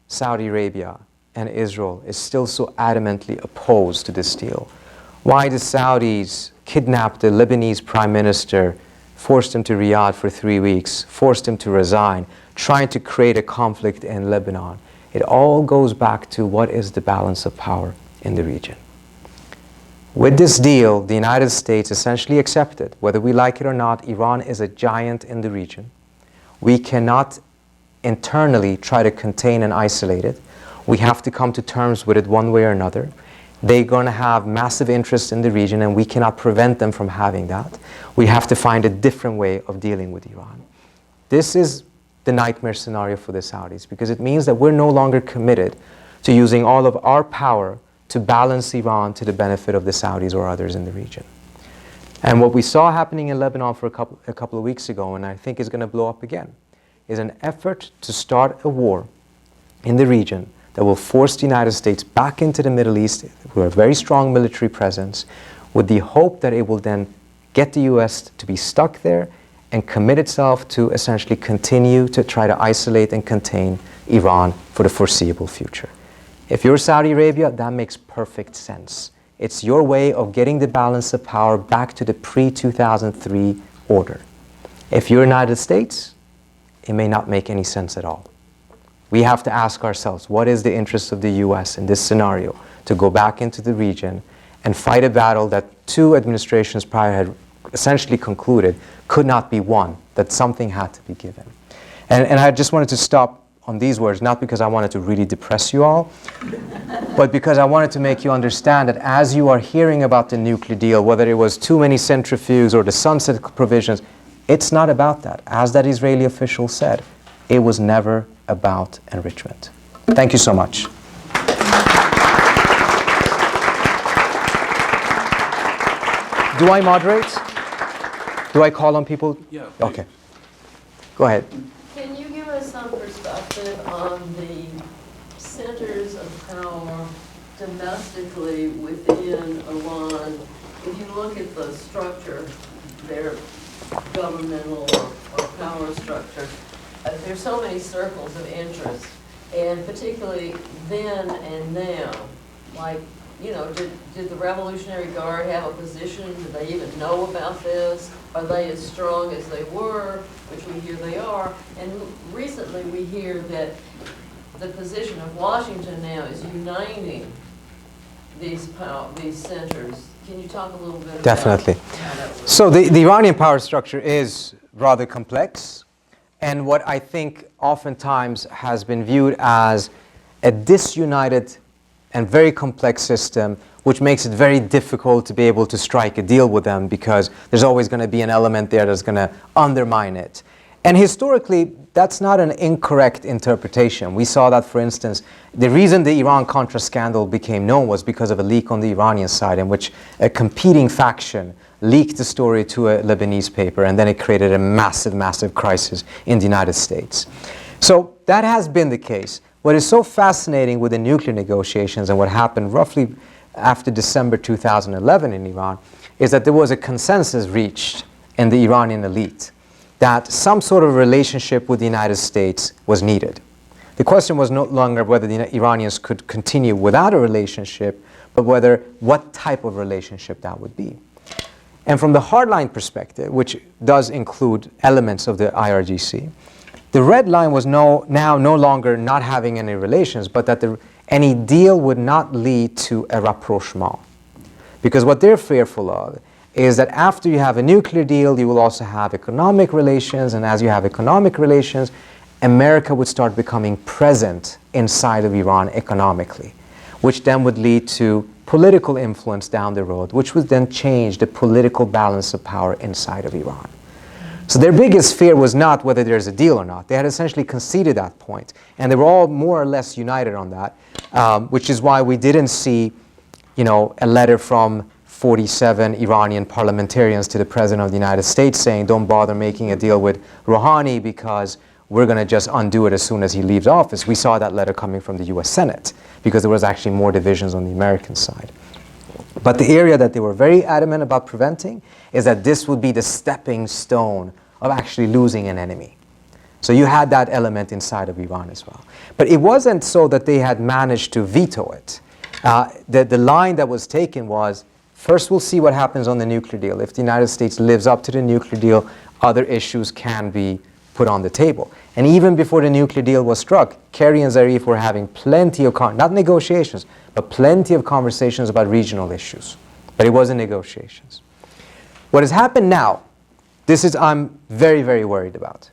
[SPEAKER 2] Saudi Arabia and Israel is still so adamantly opposed to this deal. Why the Saudis kidnapped the Lebanese prime minister, forced him to Riyadh for 3 weeks, forced him to resign, trying to create a conflict in Lebanon. It all goes back to what is the balance of power in the region. With this deal, the United States essentially accepted, whether we like it or not, Iran is a giant in the region. We cannot internally try to contain and isolate it. We have to come to terms with it one way or another. They're going to have massive interest in the region, and we cannot prevent them from having that. We have to find a different way of dealing with Iran. This is the nightmare scenario for the Saudis, because it means that we're no longer committed to using all of our power to balance Iran to the benefit of the Saudis or others in the region. And what we saw happening in Lebanon for a couple of weeks ago, and I think is going to blow up again, is an effort to start a war in the region that will force the United States back into the Middle East with a very strong military presence, with the hope that it will then get the US to be stuck there and commit itself to essentially continue to try to isolate and contain Iran for the foreseeable future. If you're Saudi Arabia, that makes perfect sense. It's your way of getting the balance of power back to the pre-2003 order. If you're United States, it may not make any sense at all. We have to ask ourselves, what is the interest of the US in this scenario to go back into the region and fight a battle that 2 administrations prior had essentially concluded could not be won, that something had to be given. And I just wanted to stop on these words, not because I wanted to really depress you all, but because I wanted to make you understand that as you are hearing about the nuclear deal, whether it was too many centrifuges or the sunset provisions, it's not about that. As that Israeli official said, it was never about enrichment. Thank you so much. Do I moderate? Do I call on people?
[SPEAKER 3] Yeah.
[SPEAKER 2] Okay. Go ahead.
[SPEAKER 4] Can you give us some perspective on the centers of power domestically within Iran? If you look at the structure, their governmental or power structure, there's so many circles of interest, and particularly then and now. Like, you know, did the Revolutionary Guard have a position? Did they even know about this? Are they as strong as they were, which we hear they are? And recently we hear that the position of Washington now is uniting these centers. Can you talk a little bit
[SPEAKER 2] Definitely.
[SPEAKER 4] about how that works?
[SPEAKER 2] So the Iranian power structure is rather complex, and what I think oftentimes has been viewed as a disunited and very complex system, which makes it very difficult to be able to strike a deal with them, because there's always going to be an element there that's going to undermine it. And historically, that's not an incorrect interpretation. We saw that, for instance, the reason the Iran-Contra scandal became known was because of a leak on the Iranian side in which a competing faction leaked the story to a Lebanese paper, and then it created a massive, massive crisis in the United States. So that has been the case. What is so fascinating with the nuclear negotiations and what happened roughly after December 2011 in Iran is that there was a consensus reached in the Iranian elite that some sort of relationship with the United States was needed. The question was no longer whether the Iranians could continue without a relationship, but what type of relationship that would be. And from the hardline perspective, which does include elements of the IRGC, the red line was now no longer not having any relations, but that any deal would not lead to a rapprochement. Because what they're fearful of is that after you have a nuclear deal, you will also have economic relations, and as you have economic relations, America would start becoming present inside of Iran economically, which then would lead to political influence down the road, which would then change the political balance of power inside of Iran. So their biggest fear was not whether there's a deal or not. They had essentially conceded that point, and they were all more or less united on that, which is why we didn't see, a letter from 47 Iranian parliamentarians to the President of the United States saying, don't bother making a deal with Rouhani because we're going to just undo it as soon as he leaves office. We saw that letter coming from the US Senate because there was actually more divisions on the American side. But the area that they were very adamant about preventing is that this would be the stepping stone of actually losing an enemy. So you had that element inside of Iran as well. But it wasn't so that they had managed to veto it. The line that was taken was, first we'll see what happens on the nuclear deal. If the United States lives up to the nuclear deal, other issues can be put on the table. And even before the nuclear deal was struck, Kerry and Zarif were having plenty of, not negotiations, but plenty of conversations about regional issues. But it wasn't negotiations. What has happened now, this is I'm very, very worried about.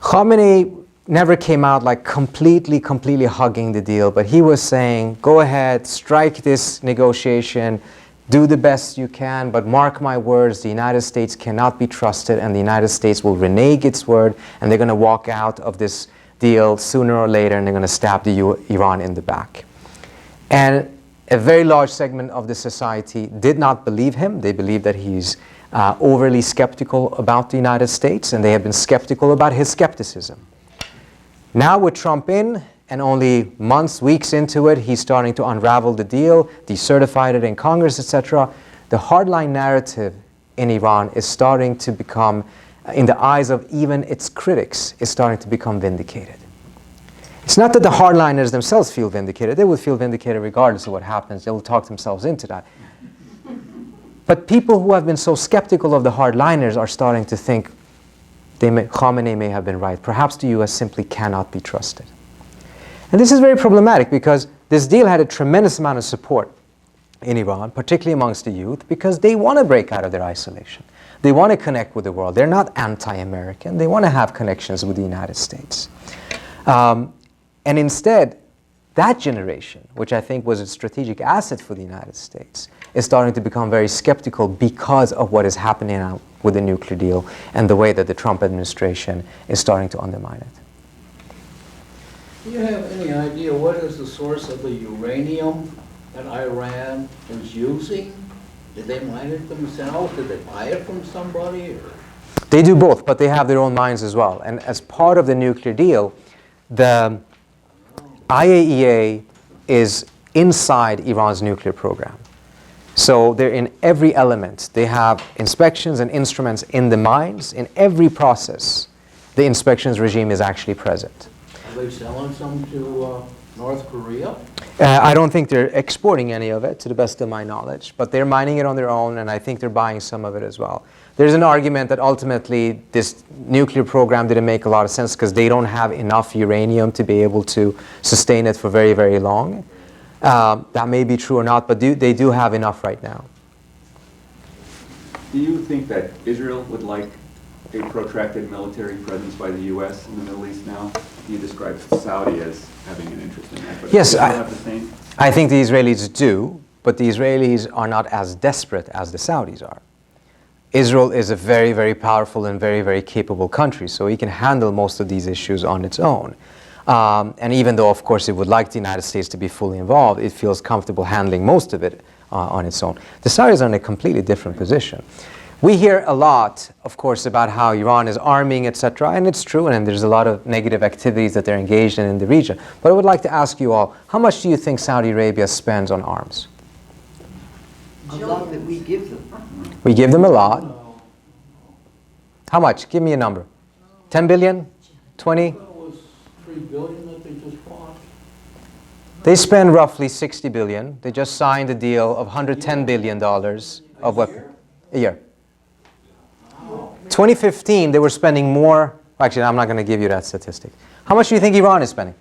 [SPEAKER 2] Khamenei, never came out like completely hugging the deal, but he was saying, go ahead, strike this negotiation, do the best you can, but mark my words, the United States cannot be trusted, and the United States will renege its word, and they're going to walk out of this deal sooner or later, and they're going to stab Iran in the back. And a very large segment of the society did not believe him. They believe that he's overly skeptical about the United States, and they have been skeptical about his skepticism. Now with Trump in, and only months, weeks into it, he's starting to unravel the deal, decertified it in Congress, etc. The hardline narrative in Iran is starting to become, in the eyes of even its critics, is starting to become vindicated. It's not that the hardliners themselves feel vindicated. They would feel vindicated regardless of what happens. They will talk themselves into that. But people who have been so skeptical of the hardliners are starting to think Khamenei may have been right. Perhaps the US simply cannot be trusted. And this is very problematic because this deal had a tremendous amount of support in Iran, particularly amongst the youth, because they want to break out of their isolation. They want to connect with the world. They're not anti-American. They want to have connections with the United States. And instead, that generation, which I think was a strategic asset for the United States, is starting to become very skeptical because of what is happening now with the nuclear deal and the way that the Trump administration is starting to undermine it.
[SPEAKER 3] Do you have any idea what is the source of the uranium that Iran is using? Did they mine it themselves? Did they buy it from somebody? Or?
[SPEAKER 2] They do both, but they have their own mines as well. And as part of the nuclear deal, the IAEA is inside Iran's nuclear program. So they're in every element. They have inspections and instruments in the mines. In every process, the inspections regime is actually present.
[SPEAKER 3] Are they selling some to North Korea?
[SPEAKER 2] I don't think they're exporting any of it, to the best of my knowledge, but they're mining it on their own, and I think they're buying some of it as well. There's an argument that ultimately this nuclear program didn't make a lot of sense because they don't have enough uranium to be able to sustain it for very, very long. That may be true or not, but they do have enough right now.
[SPEAKER 5] Do you think that Israel would like a protracted military presence by the U.S. in the Middle East now? You described Saudi as having an interest in that, but
[SPEAKER 2] yes,
[SPEAKER 5] do you have the same?
[SPEAKER 2] I think the Israelis do, but the Israelis are not as desperate as the Saudis are. Israel is a very, very powerful and very, very capable country, so it can handle most of these issues on its own. And even though, of course, it would like the United States to be fully involved, it feels comfortable handling most of it on its own. The Saudis are in a completely different position. We hear a lot, of course, about how Iran is arming, etc., and it's true, and there's a lot of negative activities that they're engaged in the region. But I would like to ask you all, how much do you think Saudi Arabia spends on arms?
[SPEAKER 6] A lot that we give them.
[SPEAKER 2] We give them a lot. How much? Give me a number. 10 billion? 20?
[SPEAKER 3] That was $3 billion that they just bought.
[SPEAKER 2] They spend roughly 60 billion. They just signed a deal of $110 billion of weapons a year. 2015, they were spending more. Actually, I'm not going to give you that statistic. How much do you think Iran is spending?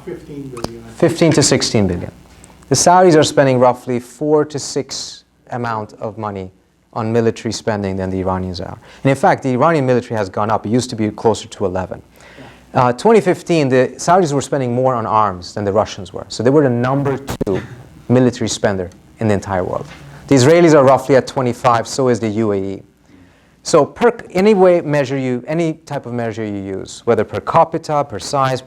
[SPEAKER 6] 15 billion.
[SPEAKER 2] 15 to 16 billion. The Saudis are spending roughly 4 to 6 amount of money on military spending than the Iranians are. And in fact, the Iranian military has gone up. It used to be closer to 11. 2015, the Saudis were spending more on arms than the Russians were. So they were the number 2 military spender in the entire world. The Israelis are roughly at 25, so is the UAE. So any type of measure you use, whether per capita, per size,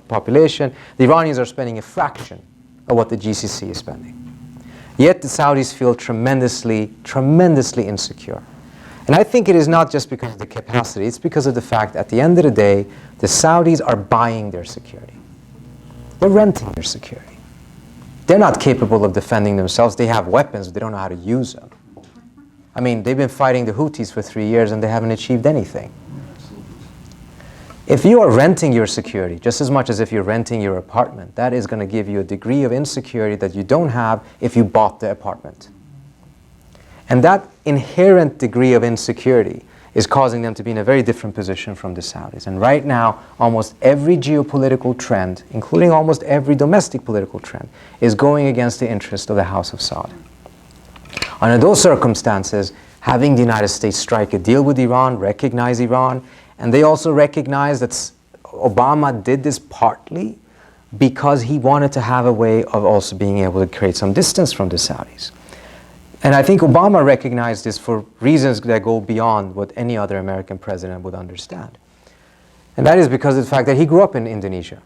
[SPEAKER 2] population, the Iranians are spending a fraction of what the GCC is spending. Yet the Saudis feel tremendously, tremendously insecure. And I think it is not just because of the capacity, it's because of the fact at the end of the day, the Saudis are buying their security. They're renting their security. They're not capable of defending themselves. They have weapons, but they don't know how to use them. I mean, they've been fighting the Houthis for 3 years and they haven't achieved anything. If you are renting your security, just as much as if you're renting your apartment, that is going to give you a degree of insecurity that you don't have if you bought the apartment. And that inherent degree of insecurity is causing them to be in a very different position from the Saudis. And right now, almost every geopolitical trend, including almost every domestic political trend, is going against the interest of the House of Saud. Under those circumstances, having the United States strike a deal with Iran, recognize Iran, And they also recognize that Obama did this partly because he wanted to have a way of also being able to create some distance from the Saudis. And I think Obama recognized this for reasons that go beyond what any other American president would understand. And that is because of the fact that he grew up in Indonesia.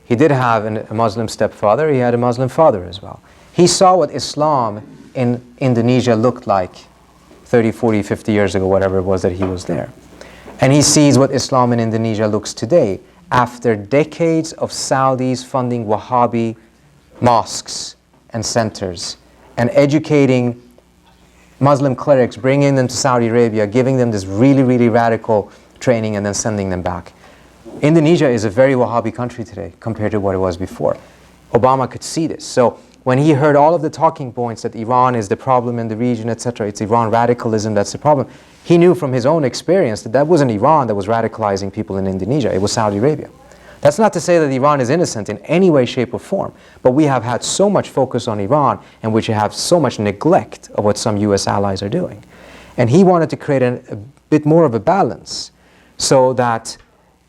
[SPEAKER 2] He did have a Muslim stepfather, he had a Muslim father as well. He saw what Islam in Indonesia looked like 30, 40, 50 years ago, whatever it was that he was there. And he sees what Islam in Indonesia looks today after decades of Saudis funding Wahhabi mosques and centers and educating Muslim clerics, bringing them to Saudi Arabia, giving them this really, really radical training and then sending them back. Indonesia is a very Wahhabi country today compared to what it was before. Obama could see this. So when he heard all of the talking points that Iran is the problem in the region, etc., it's Iran radicalism that's the problem, he knew from his own experience that that wasn't Iran that was radicalizing people in Indonesia, it was Saudi Arabia. That's not to say that Iran is innocent in any way, shape, or form, but we have had so much focus on Iran and we have so much neglect of what some US allies are doing. And he wanted to create a bit more of a balance so that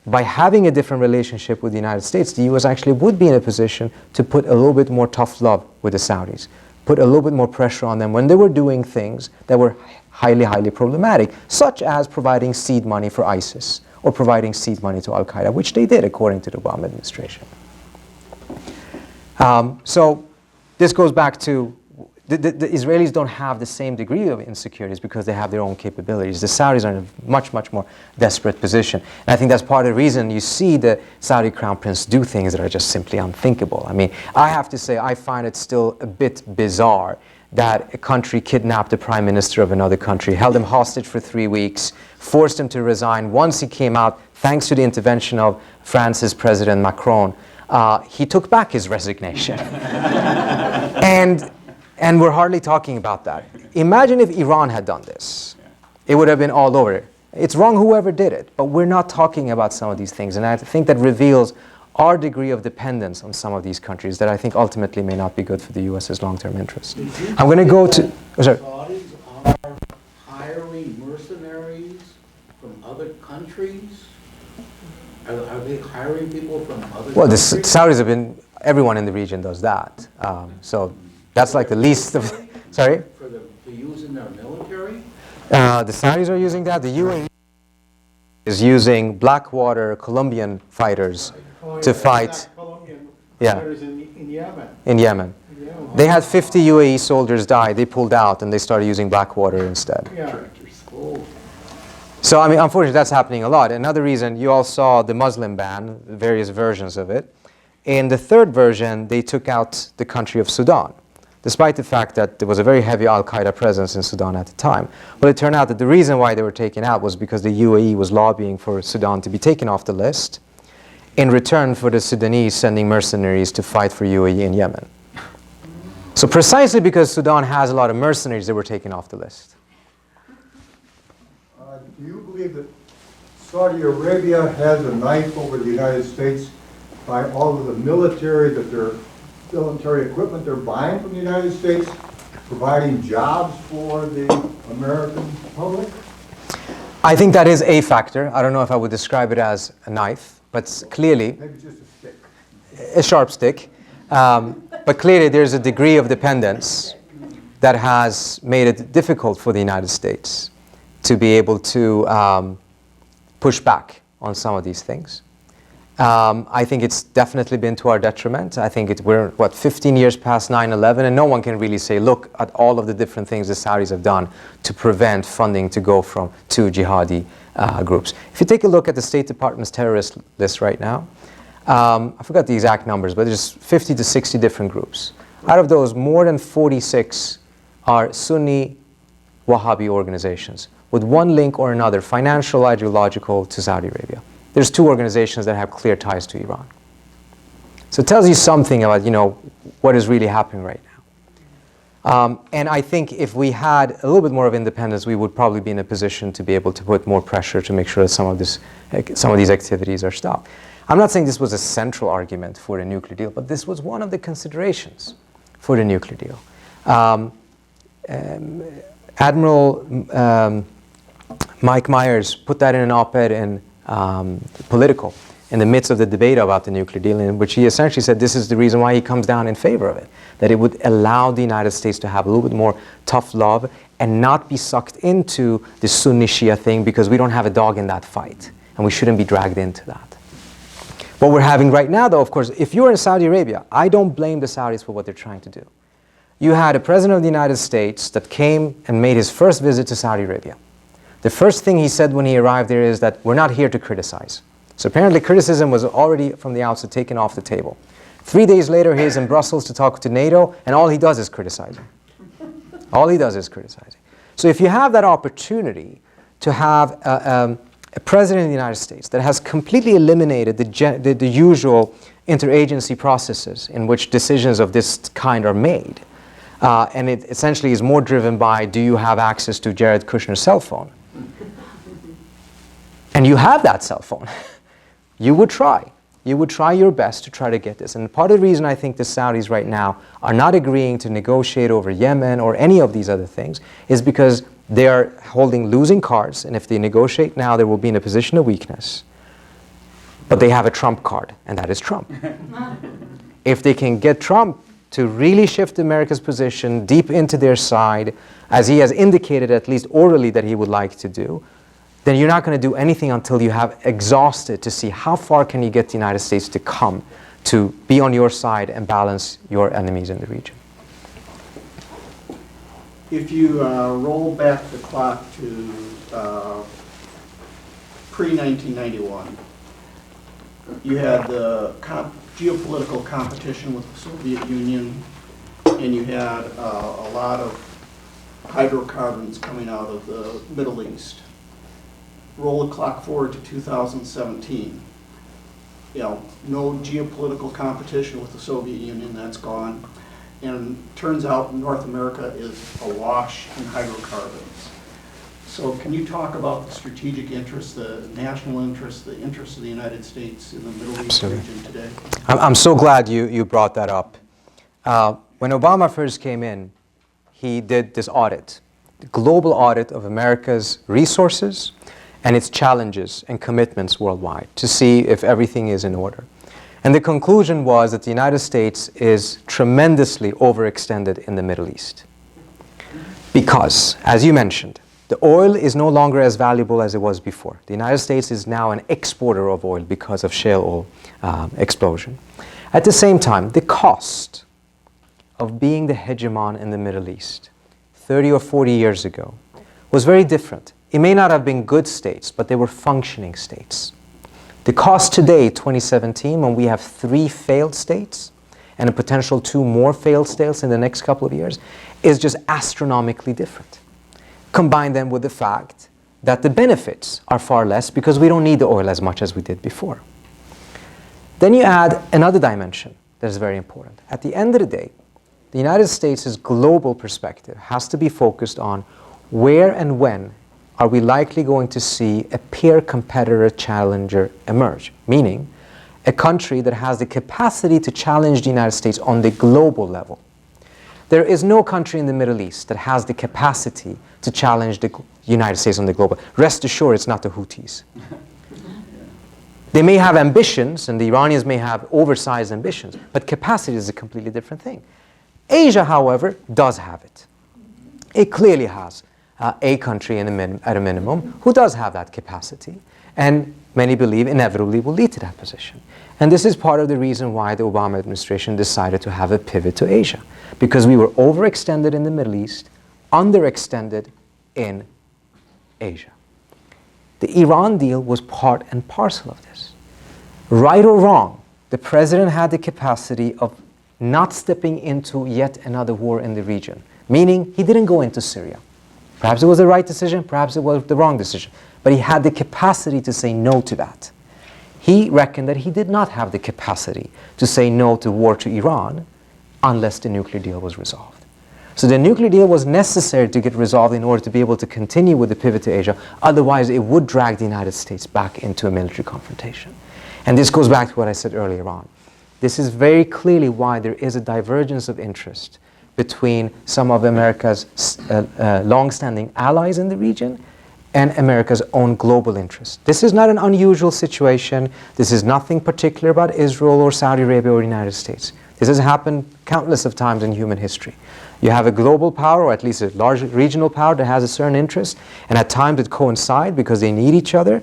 [SPEAKER 2] by having a different relationship with the United States, the US actually would be in a position to put a little bit more tough love with the Saudis, put a little bit more pressure on them when they were doing things that were highly, highly problematic, such as providing seed money for ISIS or providing seed money to Al-Qaeda, which they did according to the Obama administration. So this goes back to the Israelis don't have the same degree of insecurities because they have their own capabilities. The Saudis are in a much, much more desperate position. And I think that's part of the reason you see the Saudi crown prince do things that are just simply unthinkable. I mean, I have to say I find it still a bit bizarre that a country kidnapped the prime minister of another country, held him hostage for 3 weeks, forced him to resign. Once he came out, thanks to the intervention of France's President Macron, he took back his resignation. And we're hardly talking about that. Imagine if Iran had done this. It would have been all over. It's wrong whoever did it, but we're not talking about some of these things. And I think that reveals our degree of dependence on some of these countries that I think ultimately may not be good for the US's long-term interest. I'm going to go to... Oh, sorry.
[SPEAKER 3] Saudis are hiring mercenaries from other countries? Are they hiring people from other
[SPEAKER 2] Well, the
[SPEAKER 3] countries?
[SPEAKER 2] Saudis have been... Everyone in the region does that. So that's like the least of... Sorry?
[SPEAKER 3] To use in their military?
[SPEAKER 2] The Saudis are using that. The UAE is using Blackwater Colombian fighters to fight
[SPEAKER 6] in Yemen.
[SPEAKER 2] in Yemen. They had 50 UAE soldiers die. They pulled out and they started using Blackwater instead.
[SPEAKER 6] Yeah.
[SPEAKER 3] Oh,
[SPEAKER 2] So, I mean, unfortunately, that's happening a lot. Another reason, you all saw the Muslim ban, various versions of it. In the third version, they took out the country of Sudan, despite the fact that there was a very heavy Al-Qaeda presence in Sudan at the time. But it turned out that the reason why they were taken out was because the UAE was lobbying for Sudan to be taken off the list in return for the Sudanese sending mercenaries to fight for UAE in Yemen. So precisely because Sudan has a lot of mercenaries, they were taken off the list.
[SPEAKER 7] Do you believe that Saudi Arabia has a knife over the United States by all of the military equipment they're buying from the United States, providing jobs for the American public?
[SPEAKER 2] I think that is a factor. I don't know if I would describe it as a knife, but clearly
[SPEAKER 7] Maybe just a stick.
[SPEAKER 2] a sharp stick. But clearly there's a degree of dependence that has made it difficult for the United States to be able to push back on some of these things. I think it's definitely been to our detriment. I think we're, 15 years past 9/11, and no one can really say, look at all of the different things the Saudis have done to prevent funding to go to jihadi groups. If you take a look at the State Department's terrorist list right now, I forgot the exact numbers, but there's 50 to 60 different groups. Out of those, more than 46 are Sunni Wahhabi organizations with one link or another, financial, ideological, to Saudi Arabia. There's 2 organizations that have clear ties to Iran. So it tells you something about, what is really happening right now. And I think if we had a little bit more of independence, we would probably be in a position to be able to put more pressure to make sure that some of these activities are stopped. I'm not saying this was a central argument for a nuclear deal, but this was one of the considerations for the nuclear deal. Admiral Mike Myers put that in an op-ed in political in the midst of the debate about the nuclear deal, in which he essentially said this is the reason why he comes down in favor of it, that it would allow the United States to have a little bit more tough love and not be sucked into the Sunni Shia thing, because we don't have a dog in that fight, and we shouldn't be dragged into that. What we're having right now, though, of course, if you're in Saudi Arabia, I don't blame the Saudis for what they're trying to do. You had a president of the United States that came and made his first visit to Saudi Arabia. The first thing he said when he arrived there is that we're not here to criticize. So apparently criticism was already from the outset taken off the table. 3 days later, he's in Brussels to talk to NATO, and all he does is criticizing. All he does is criticizing. So if you have that opportunity to have a president of the United States that has completely eliminated the usual interagency processes in which decisions of this kind are made, and it essentially is more driven by, do you have access to Jared Kushner's cell phone? And you have that cell phone. You would try. You would try your best to try to get this. And part of the reason I think the Saudis right now are not agreeing to negotiate over Yemen or any of these other things is because they are holding losing cards, and if they negotiate now, they will be in a position of weakness. But they have a trump card, and that is Trump. If they can get Trump to really shift America's position deep into their side, as he has indicated at least orally that he would like to do, then you're not going to do anything until you have exhausted to see how far can you get the United States to come to be on your side and balance your enemies in the region.
[SPEAKER 6] If you roll back the clock to pre-1991, you had the geopolitical competition with the Soviet Union, and you had a lot of hydrocarbons coming out of the Middle East. Roll the clock forward to 2017. You know, no geopolitical competition with the Soviet Union, that's gone. And turns out North America is awash in hydrocarbons. So can you talk about the strategic interests, the national interests, the interests of the United States in the Middle East region today?
[SPEAKER 2] I'm so glad you brought that up. When Obama first came in, he did this audit, the global audit of America's resources and its challenges and commitments worldwide to see if everything is in order. And the conclusion was that the United States is tremendously overextended in the Middle East. Because, as you mentioned, the oil is no longer as valuable as it was before. The United States is now an exporter of oil because of shale oil explosion. At the same time, the cost of being the hegemon in the Middle East 30 or 40 years ago was very different. It may not have been good states, but they were functioning states. The cost today, 2017, when we have 3 failed states and a potential 2 more failed states in the next couple of years, is just astronomically different. Combine them with the fact that the benefits are far less because we don't need the oil as much as we did before. Then you add another dimension that is very important. At the end of the day, the United States' global perspective has to be focused on where and when are we likely going to see a peer competitor challenger emerge, meaning a country that has the capacity to challenge the United States on the global level. There is no country in the Middle East that has the capacity to challenge the United States on the global. Rest assured, it's not the Houthis. They may have ambitions, and the Iranians may have oversized ambitions, but capacity is a completely different thing. Asia, however, does have it. It clearly has a country at a minimum who does have that capacity, and many believe inevitably will lead to that position. And this is part of the reason why the Obama administration decided to have a pivot to Asia, because we were overextended in the Middle East, underextended in Asia. The Iran deal was part and parcel of this. Right or wrong, the president had the capacity of not stepping into yet another war in the region, meaning he didn't go into Syria. Perhaps it was the right decision, perhaps it was the wrong decision, but he had the capacity to say no to that. He reckoned that he did not have the capacity to say no to war to Iran unless the nuclear deal was resolved. So the nuclear deal was necessary to get resolved in order to be able to continue with the pivot to Asia. Otherwise, it would drag the United States back into a military confrontation. And this goes back to what I said earlier on. This is very clearly why there is a divergence of interest between some of America's long-standing allies in the region and America's own global interest. This is not an unusual situation. This is nothing particular about Israel or Saudi Arabia or the United States. This has happened countless of times in human history. You have a global power, or at least a large regional power that has a certain interest, and at times it coincides because they need each other.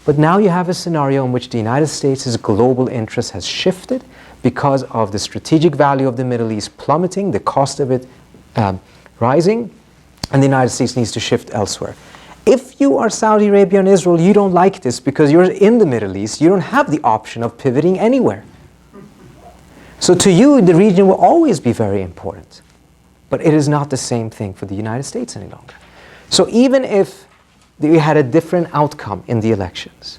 [SPEAKER 2] But now you have a scenario in which the United States' global interest has shifted because of the strategic value of the Middle East plummeting, the cost of it rising, and the United States needs to shift elsewhere. If you are Saudi Arabia and Israel, you don't like this because you're in the Middle East. You don't have the option of pivoting anywhere. So to you, the region will always be very important. But it is not the same thing for the United States any longer. So even if we had a different outcome in the elections,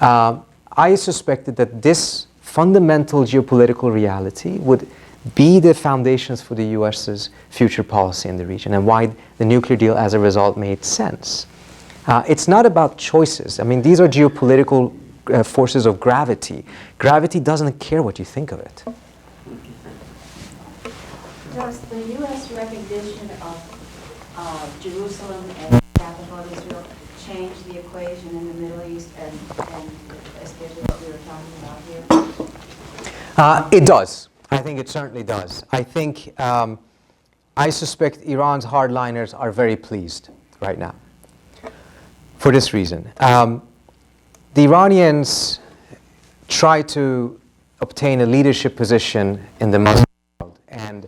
[SPEAKER 2] I suspected that this fundamental geopolitical reality would be the foundations for the U.S.'s future policy in the region, and why the nuclear deal as a result made sense. It's not about choices. I mean, these are geopolitical forces of gravity. Gravity doesn't care what you think of it.
[SPEAKER 8] Does the U.S. recognition of Jerusalem as the capital of Israel change the equation in the Middle East, and especially what we were talking about here?
[SPEAKER 2] It does. I think it certainly does. I think, I suspect Iran's hardliners are very pleased right now for this reason. The Iranians try to obtain a leadership position in the Muslim world, and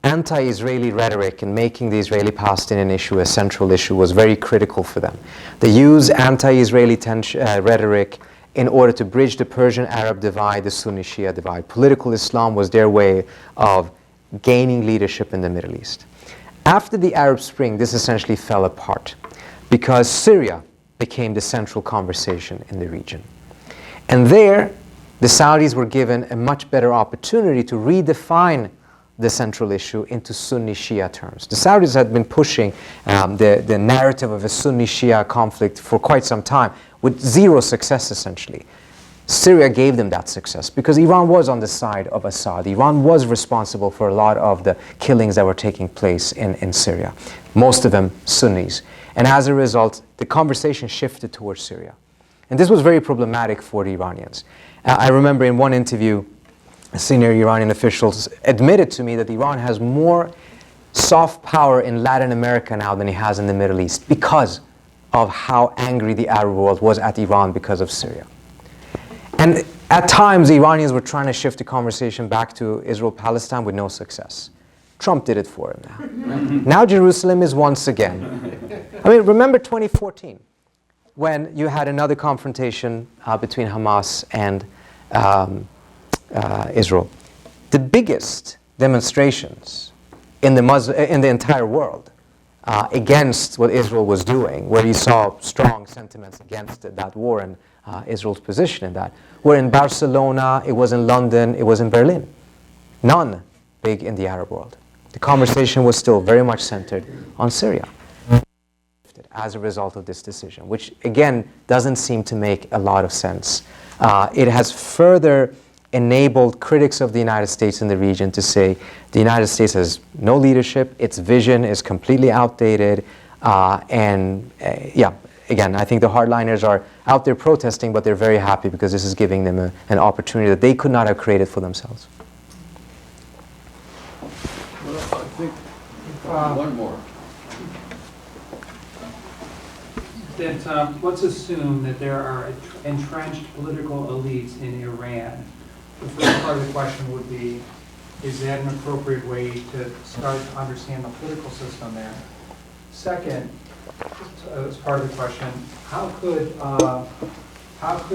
[SPEAKER 2] anti-Israeli rhetoric and making the Israeli-Palestinian issue a central issue was very critical for them. They use anti-Israeli rhetoric in order to bridge the Persian-Arab divide, the Sunni-Shia divide. Political Islam was their way of gaining leadership in the Middle East. After the Arab Spring, this essentially fell apart because Syria became the central conversation in the region. And there, the Saudis were given a much better opportunity to redefine the central issue into Sunni-Shia terms. The Saudis had been pushing the narrative of a Sunni-Shia conflict for quite some time, with zero success essentially. Syria gave them that success because Iran was on the side of Assad. Iran was responsible for a lot of the killings that were taking place in Syria, most of them Sunnis. And as a result, the conversation shifted towards Syria. And this was very problematic for the Iranians. I remember in one interview, senior Iranian officials admitted to me that Iran has more soft power in Latin America now than it has in the Middle East because of how angry the Arab world was at Iran because of Syria. And at times, the Iranians were trying to shift the conversation back to Israel-Palestine with no success. Trump did it for him now. Now Jerusalem is once again. I mean, remember 2014, when you had another confrontation between Hamas and Israel. The biggest demonstrations in the entire world against what Israel was doing, where you saw strong sentiments against that war and Israel's position in that, were in Barcelona, it was in London, it was in Berlin. None big in the Arab world. The conversation was still very much centered on Syria as a result of this decision, which again doesn't seem to make a lot of sense. It has further enabled critics of the United States in the region to say the United States has no leadership, its vision is completely outdated, yeah, again, I think the hardliners are out there protesting, but they're very happy because this is giving them an opportunity that they could not have created for themselves.
[SPEAKER 1] Well, I think one more.
[SPEAKER 9] That let's assume that there are entrenched political elites in Iran. The first part of the question would be, is that an appropriate way to start to understand the political system there? Second, as part of the question, how could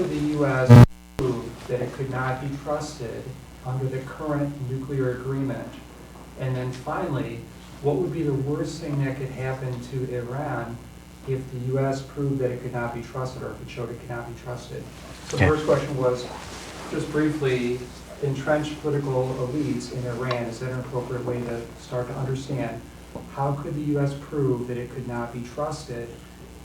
[SPEAKER 9] the U.S. prove that it could not be trusted under the current nuclear agreement? And then finally, what would be the worst thing that could happen to Iran if the U.S. proved that it could not be trusted, or if it showed it could not be trusted? So the first question was, just briefly, entrenched political elites in Iran, is that an appropriate way to start to understand how could the U.S. prove that it could not be trusted?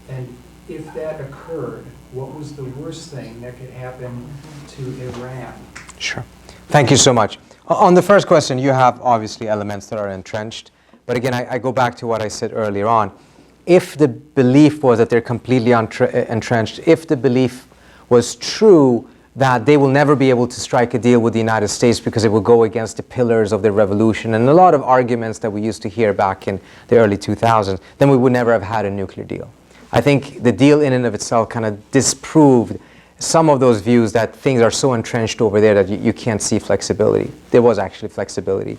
[SPEAKER 9] And if that occurred, what was the worst thing that could happen to Iran?
[SPEAKER 2] Sure. Thank you so much. On the first question, you have obviously elements that are entrenched. But again, I go back to what I said earlier on. if the belief was that they're completely entrenched, if the belief was true that they will never be able to strike a deal with the United States because it will go against the pillars of their revolution and a lot of arguments that we used to hear back in the early 2000s, then we would never have had a nuclear deal. I think the deal in and of itself kind of disproved some of those views that things are so entrenched over there that you can't see flexibility. There was actually flexibility.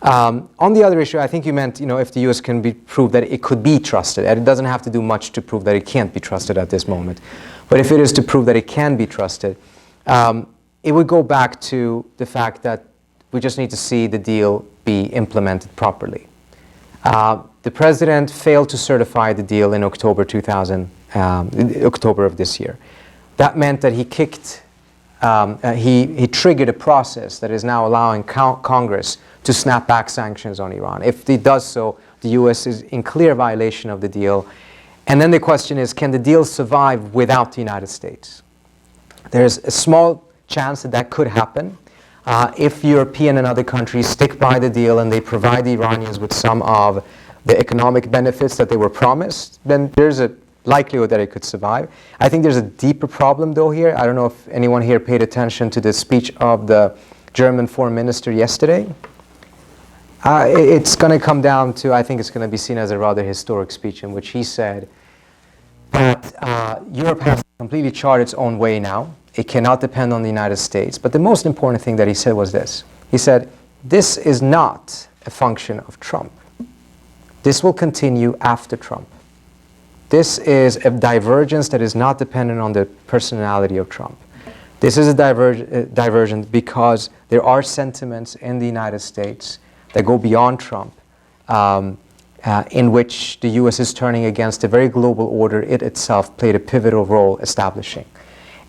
[SPEAKER 2] On the other issue, I think you meant, if the U.S. can prove that it could be trusted, and it doesn't have to do much to prove that it can't be trusted at this moment. But if it is to prove that it can be trusted, it would go back to the fact that we just need to see the deal be implemented properly. The president failed to certify the deal in October of this year. That meant that he triggered a process that is now allowing Congress to snap back sanctions on Iran. If he does so, the U.S. is in clear violation of the deal. And then the question is, can the deal survive without the United States? There's a small chance that could happen if European and other countries stick by the deal and they provide the Iranians with some of the economic benefits that they were promised, then there's a likelihood that it could survive. I think there's a deeper problem though here. I don't know if anyone here paid attention to the speech of the German foreign minister yesterday. It's going to come down to, I think it's going to be seen as a rather historic speech in which he said that Europe has to completely chart its own way now. It cannot depend on the United States. But the most important thing that he said was this. He said, this is not a function of Trump. This will continue after Trump. This is a divergence that is not dependent on the personality of Trump. This is a divergence because there are sentiments in the United States that go beyond Trump, in which the U.S. is turning against a very global order it itself played a pivotal role establishing.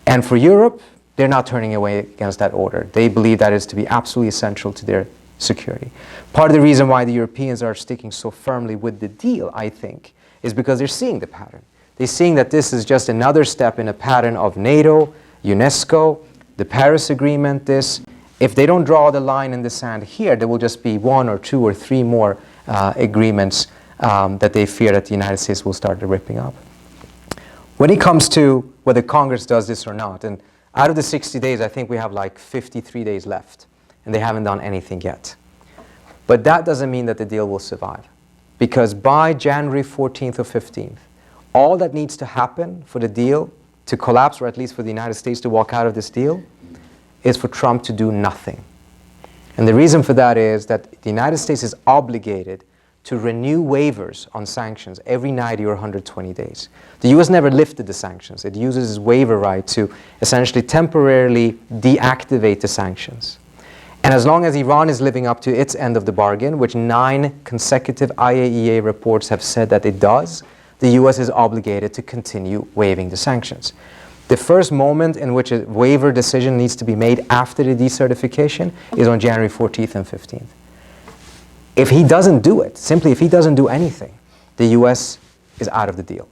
[SPEAKER 2] And for Europe, they're not turning away against that order. They believe that is to be absolutely essential to their security. Part of the reason why the Europeans are sticking so firmly with the deal, I think, is because they're seeing the pattern. They're seeing that this is just another step in a pattern of NATO, UNESCO, the Paris Agreement, this. If they don't draw the line in the sand here, there will just be 1 or 2 or 3 more agreements that they fear that the United States will start ripping up. When it comes to whether Congress does this or not, and out of the 60 days, I think we have like 53 days left, and they haven't done anything yet. But that doesn't mean that the deal will survive. Because by January 14th or 15th, all that needs to happen for the deal to collapse, or at least for the United States to walk out of this deal, is for Trump to do nothing. And the reason for that is that the United States is obligated to renew waivers on sanctions every 90 or 120 days. The U.S. never lifted the sanctions. It uses its waiver right to essentially temporarily deactivate the sanctions. And as long as Iran is living up to its end of the bargain, which 9 consecutive IAEA reports have said that it does, the U.S. is obligated to continue waiving the sanctions. The first moment in which a waiver decision needs to be made after the decertification is on January 14th and 15th. If he doesn't do it, simply if he doesn't do anything, the U.S. is out of the deal.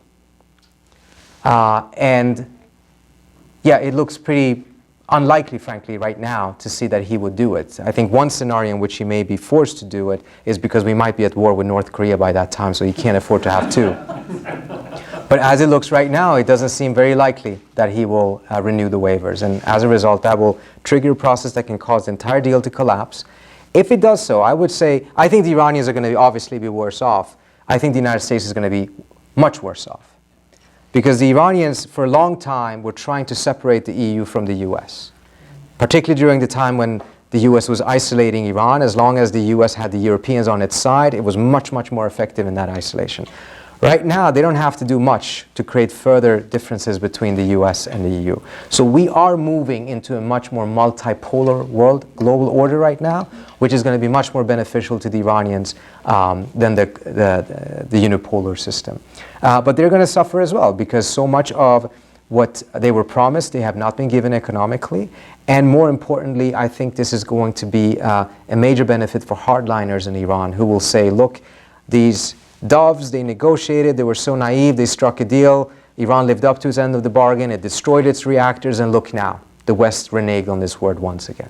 [SPEAKER 2] And yeah, it looks pretty unlikely, frankly, right now to see that he would do it. I think one scenario in which he may be forced to do it is because we might be at war with North Korea by that time, so he can't afford to have 2. But as it looks right now, it doesn't seem very likely that he will renew the waivers. And as a result, that will trigger a process that can cause the entire deal to collapse. If it does so, I would say, I think the Iranians are going to obviously be worse off. I think the United States is going to be much worse off. Because the Iranians, for a long time, were trying to separate the EU from the US. Particularly during the time when the US was isolating Iran. As long as the US had the Europeans on its side, it was much, much more effective in that isolation. Right now, they don't have to do much to create further differences between the US and the EU. So we are moving into a much more multipolar world, global order right now, which is going to be much more beneficial to the Iranians than the unipolar system. But they're going to suffer as well, because so much of what they were promised, they have not been given economically. And more importantly, I think this is going to be a major benefit for hardliners in Iran, who will say, look, these doves, they negotiated, they were so naive, they struck a deal, Iran lived up to its end of the bargain, it destroyed its reactors, and look now, the West reneged on this word once again.